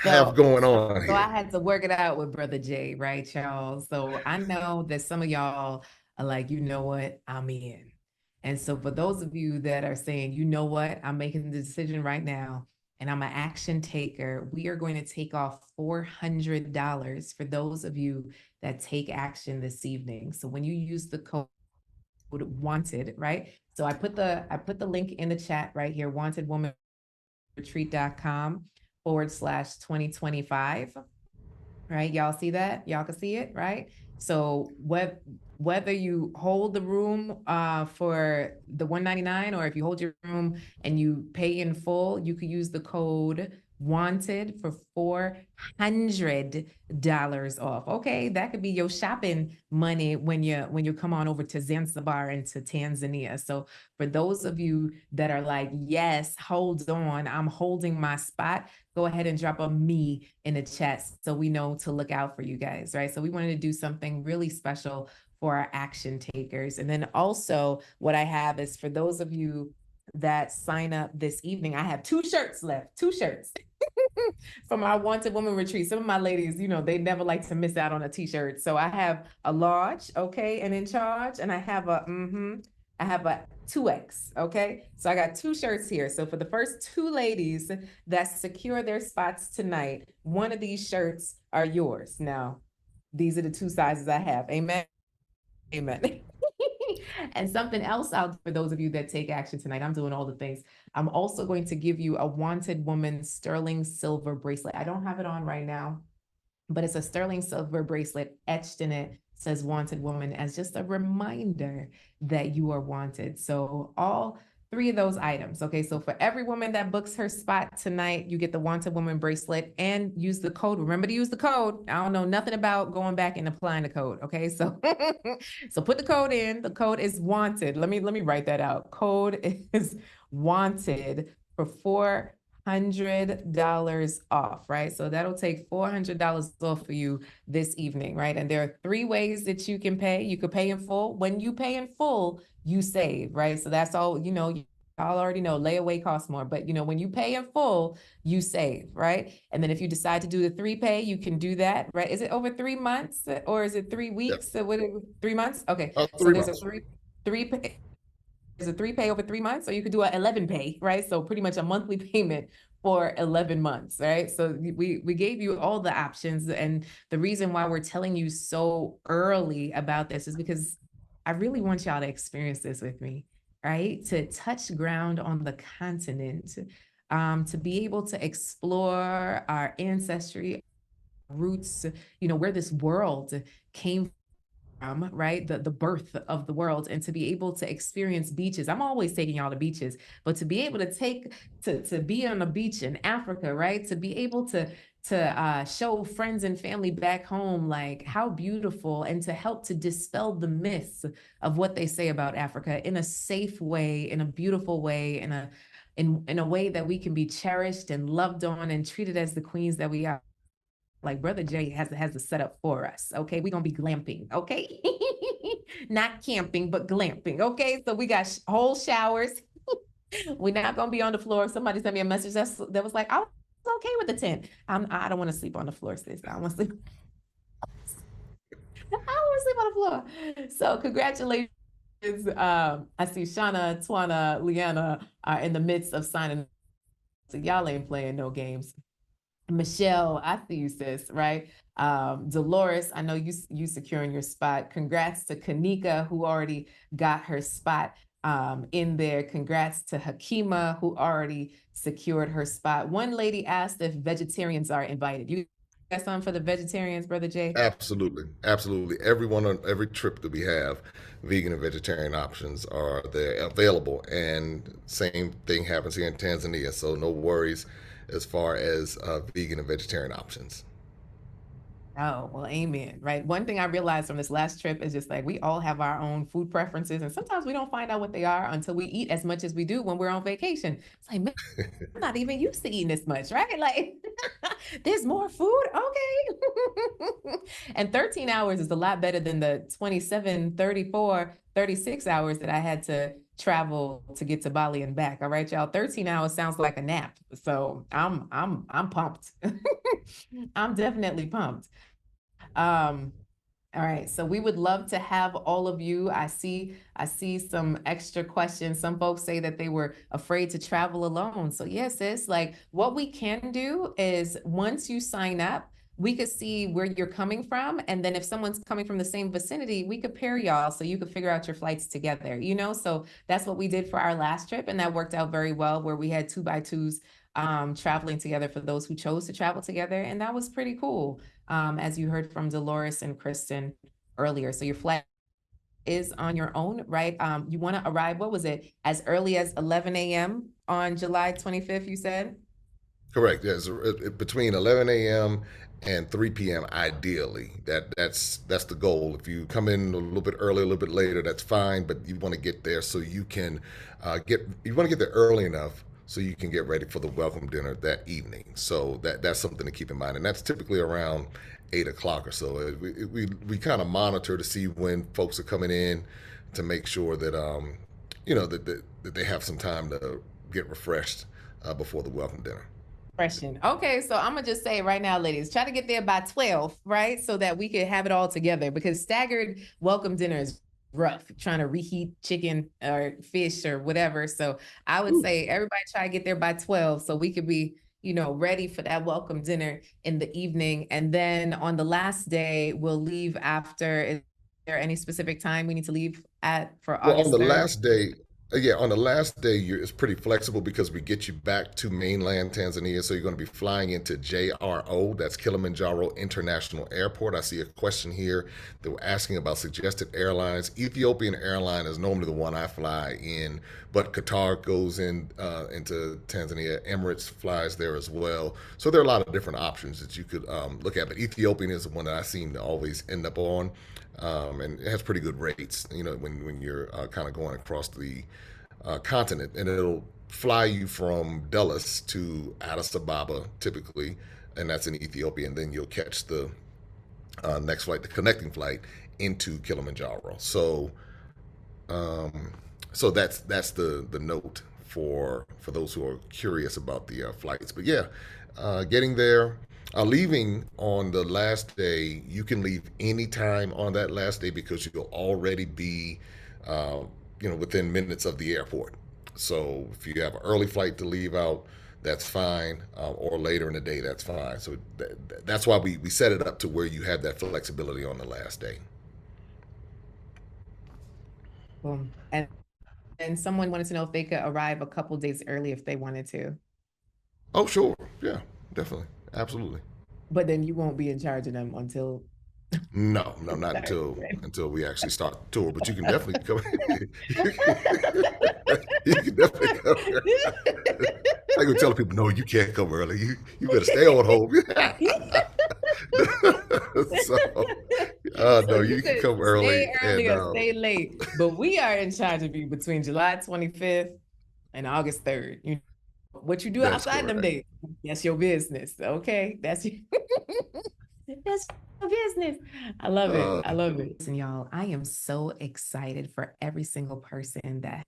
have going on So here. I had to work it out with Brother Jay, right, y'all? So I know that some of y'all are like, you know what, I'm in. And so for those of you that are saying, you know what, I'm making the decision right now, and I'm an action taker, we are going to take off $400 for those of you that take action this evening. So when you use the code WANTED, right? So I put the link in the chat right here, wantedwomanretreat.com/2025. Right? Y'all see that? Y'all can see it, right? So whether you hold the room for the $199, or if you hold your room and you pay in full, you could use the code WANTED for $400 off. Okay, that could be your shopping money when you come on over to Zanzibar and to Tanzania. So for those of you that are like, yes, hold on, I'm holding my spot, go ahead and drop a me in the chat so we know to look out for you guys, right? So we wanted to do something really special for our action takers. And then also what I have is for those of you that sign up this evening, I have 2 shirts left, 2 shirts from our Wanted Woman Retreat. Some of my ladies, you know, they never like to miss out on a t-shirt. So I have a large, okay, and in charge, and I have a 2X, okay? So I got 2 shirts here. So for the first 2 ladies that secure their spots tonight, one of these shirts are yours. Now, these are the 2 sizes I have. Amen. Amen. And something else out for those of you that take action tonight, I'm doing all the things. I'm also going to give you a Wanted Woman sterling silver bracelet. I don't have it on right now, but it's a sterling silver bracelet etched in it, says Wanted Woman, as just a reminder that you are wanted. So all 3 of those items. Okay, so for every woman that books her spot tonight, you get the Wanted Woman bracelet and use the code. Remember to use the code. I don't know nothing about going back and applying the code. Okay, so so put the code in. The code is wanted. Let me write that out. Code is wanted for $400 off, right? So that'll take $400 off for you this evening, right? And there are 3 ways that you can pay. You could pay in full. When you pay in full, you save, right? So that's all, you know, y'all already know layaway costs more, but you know, when you pay in full, you save, right? And then if you decide to do the 3 pay, you can do that, right? Is it over 3 months or is it 3 weeks? So what, 3 months? Okay. So 3 there's months. a 3 pay. There's a 3 pay over 3 months, or you could do an 11 pay, right? So pretty much a monthly payment for 11 months, right? So we gave you all the options. And the reason why we're telling you so early about this is because I really want y'all to experience this with me, right? To touch ground on the continent, to be able to explore our ancestry, roots, you know, where this world came from, right? The birth of the world, and to be able to experience beaches. I'm always taking y'all to beaches, but to be able to be on a beach in Africa, right? To be able to show friends and family back home like how beautiful, and to help to dispel the myths of what they say about Africa in a safe way, in a beautiful way, in a way that we can be cherished and loved on and treated as the queens that we are. Like Brother Jay has the setup for us. Okay, we're gonna be glamping. Okay, not camping, but glamping. Okay, so we got whole showers. We're not gonna be on the floor. Somebody sent me a message that was like, I was okay with the tent. I don't want to sleep on the floor, sis. I want to sleep. I don't want to sleep on the floor. So congratulations. I see Shauna, Twana, Leanna are in the midst of signing. So y'all ain't playing no games. Michelle, I see you, sis, right? Dolores, I know you securing your spot. Congrats to Kanika, who already got her spot in there. Congrats to Hakima, who already secured her spot. One lady asked if vegetarians are invited. You got something for the vegetarians, Brother Jay? Absolutely, absolutely. Everyone on every trip that we have, vegan and vegetarian options are there available, and same thing happens here in Tanzania. So no worries as far as vegan and vegetarian options. Oh, well, amen. Right. One thing I realized from this last trip is just like we all have our own food preferences, and sometimes we don't find out what they are until we eat as much as we do when we're on vacation. It's like, man, I'm not even used to eating this much, right? Like, there's more food. Okay. And 13 hours is a lot better than the 27, 34, 36 hours that I had to travel to get to Bali and back. All right, y'all. 13 hours sounds like a nap. So I'm pumped. I'm definitely pumped. All right, so we would love to have all of you. I see some extra questions. Some folks say that they were afraid to travel alone. So yes, sis, like what we can do is once you sign up, we could see where you're coming from. And then if someone's coming from the same vicinity, we could pair y'all so you could figure out your flights together, you know? So that's what we did for our last trip. And that worked out very well, where we had 2x2s traveling together for those who chose to travel together. And that was pretty cool. As you heard from Dolores and Kristen earlier. So your flight is on your own, right? You want to arrive, what was it, as early as 11 a.m. on July 25th, you said? Correct. Yes, between 11 a.m. and 3 p.m. ideally. That's the goal. If you come in a little bit early, a little bit later, that's fine. But you want to get there so you can you want to get there early enough so you can get ready for the welcome dinner that evening. So that's something to keep in mind, and that's typically around 8 o'clock or so. We kind of monitor to see when folks are coming in to make sure that that they have some time to get refreshed before the welcome dinner. Okay, so I'm gonna just say right now, ladies, try to get there by 12, right? So that we can have it all together, because staggered welcome dinner is rough, trying to reheat chicken or fish or whatever. So I would say everybody try to get there by 12 so we could be, ready for that welcome dinner in the evening. And then on the last day, we'll leave after. Is there any specific time we need to leave at for Well, on August the 3rd? last day, on the last day, it's pretty flexible because we get you back to mainland Tanzania. So you're going to be flying into JRO, that's Kilimanjaro International Airport. I see a question here that we're asking about suggested airlines. Ethiopian Airline is normally the one I fly in, but Qatar goes into Tanzania. Emirates flies there as well. So there are a lot of different options that you could look at, but Ethiopian is the one that I seem to always end up on. And it has pretty good rates, when you're kind of going across the continent, and it'll fly you from Dulles to Addis Ababa typically, and that's in Ethiopia, and then you'll catch the next flight, the connecting flight into Kilimanjaro. So that's the note for those who are curious about the flights. But yeah, getting there. Leaving on the last day, you can leave anytime on that last day because you'll already be, within minutes of the airport. So if you have an early flight to leave out, that's fine, or later in the day, that's fine. So that's why we set it up to where you have that flexibility on the last day. And someone wanted to know if they could arrive a couple days early if they wanted to. Oh, sure. Yeah, definitely. Absolutely. But then you won't be in charge of them until. No, not until we actually start the tour. But you can definitely come. You can definitely come. I can tell people, no, you can't come early. You better stay on home. No, you can come early. Stay early or stay late. But we are in charge of you between July 25th and August 3rd. What you do outside them days, that's your business. Okay, that's your business. I love it. I love it. And y'all, I am so excited for every single person that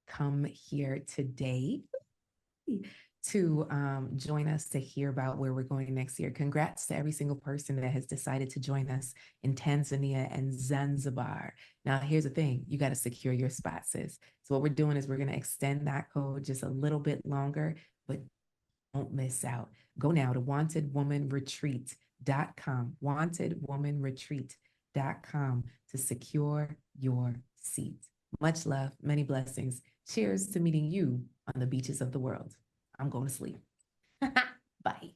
come here today to join us to hear about where we're going next year. Congrats to every single person that has decided to join us in Tanzania and Zanzibar. Now, here's the thing. You got to secure your spot, sis. So what we're doing is we're going to extend that code just a little bit longer, but don't miss out. Go now to wantedwomanretreat.com, wantedwomanretreat.com to secure your seat. Much love, many blessings. Cheers to meeting you on the beaches of the world. I'm going to sleep. Bye.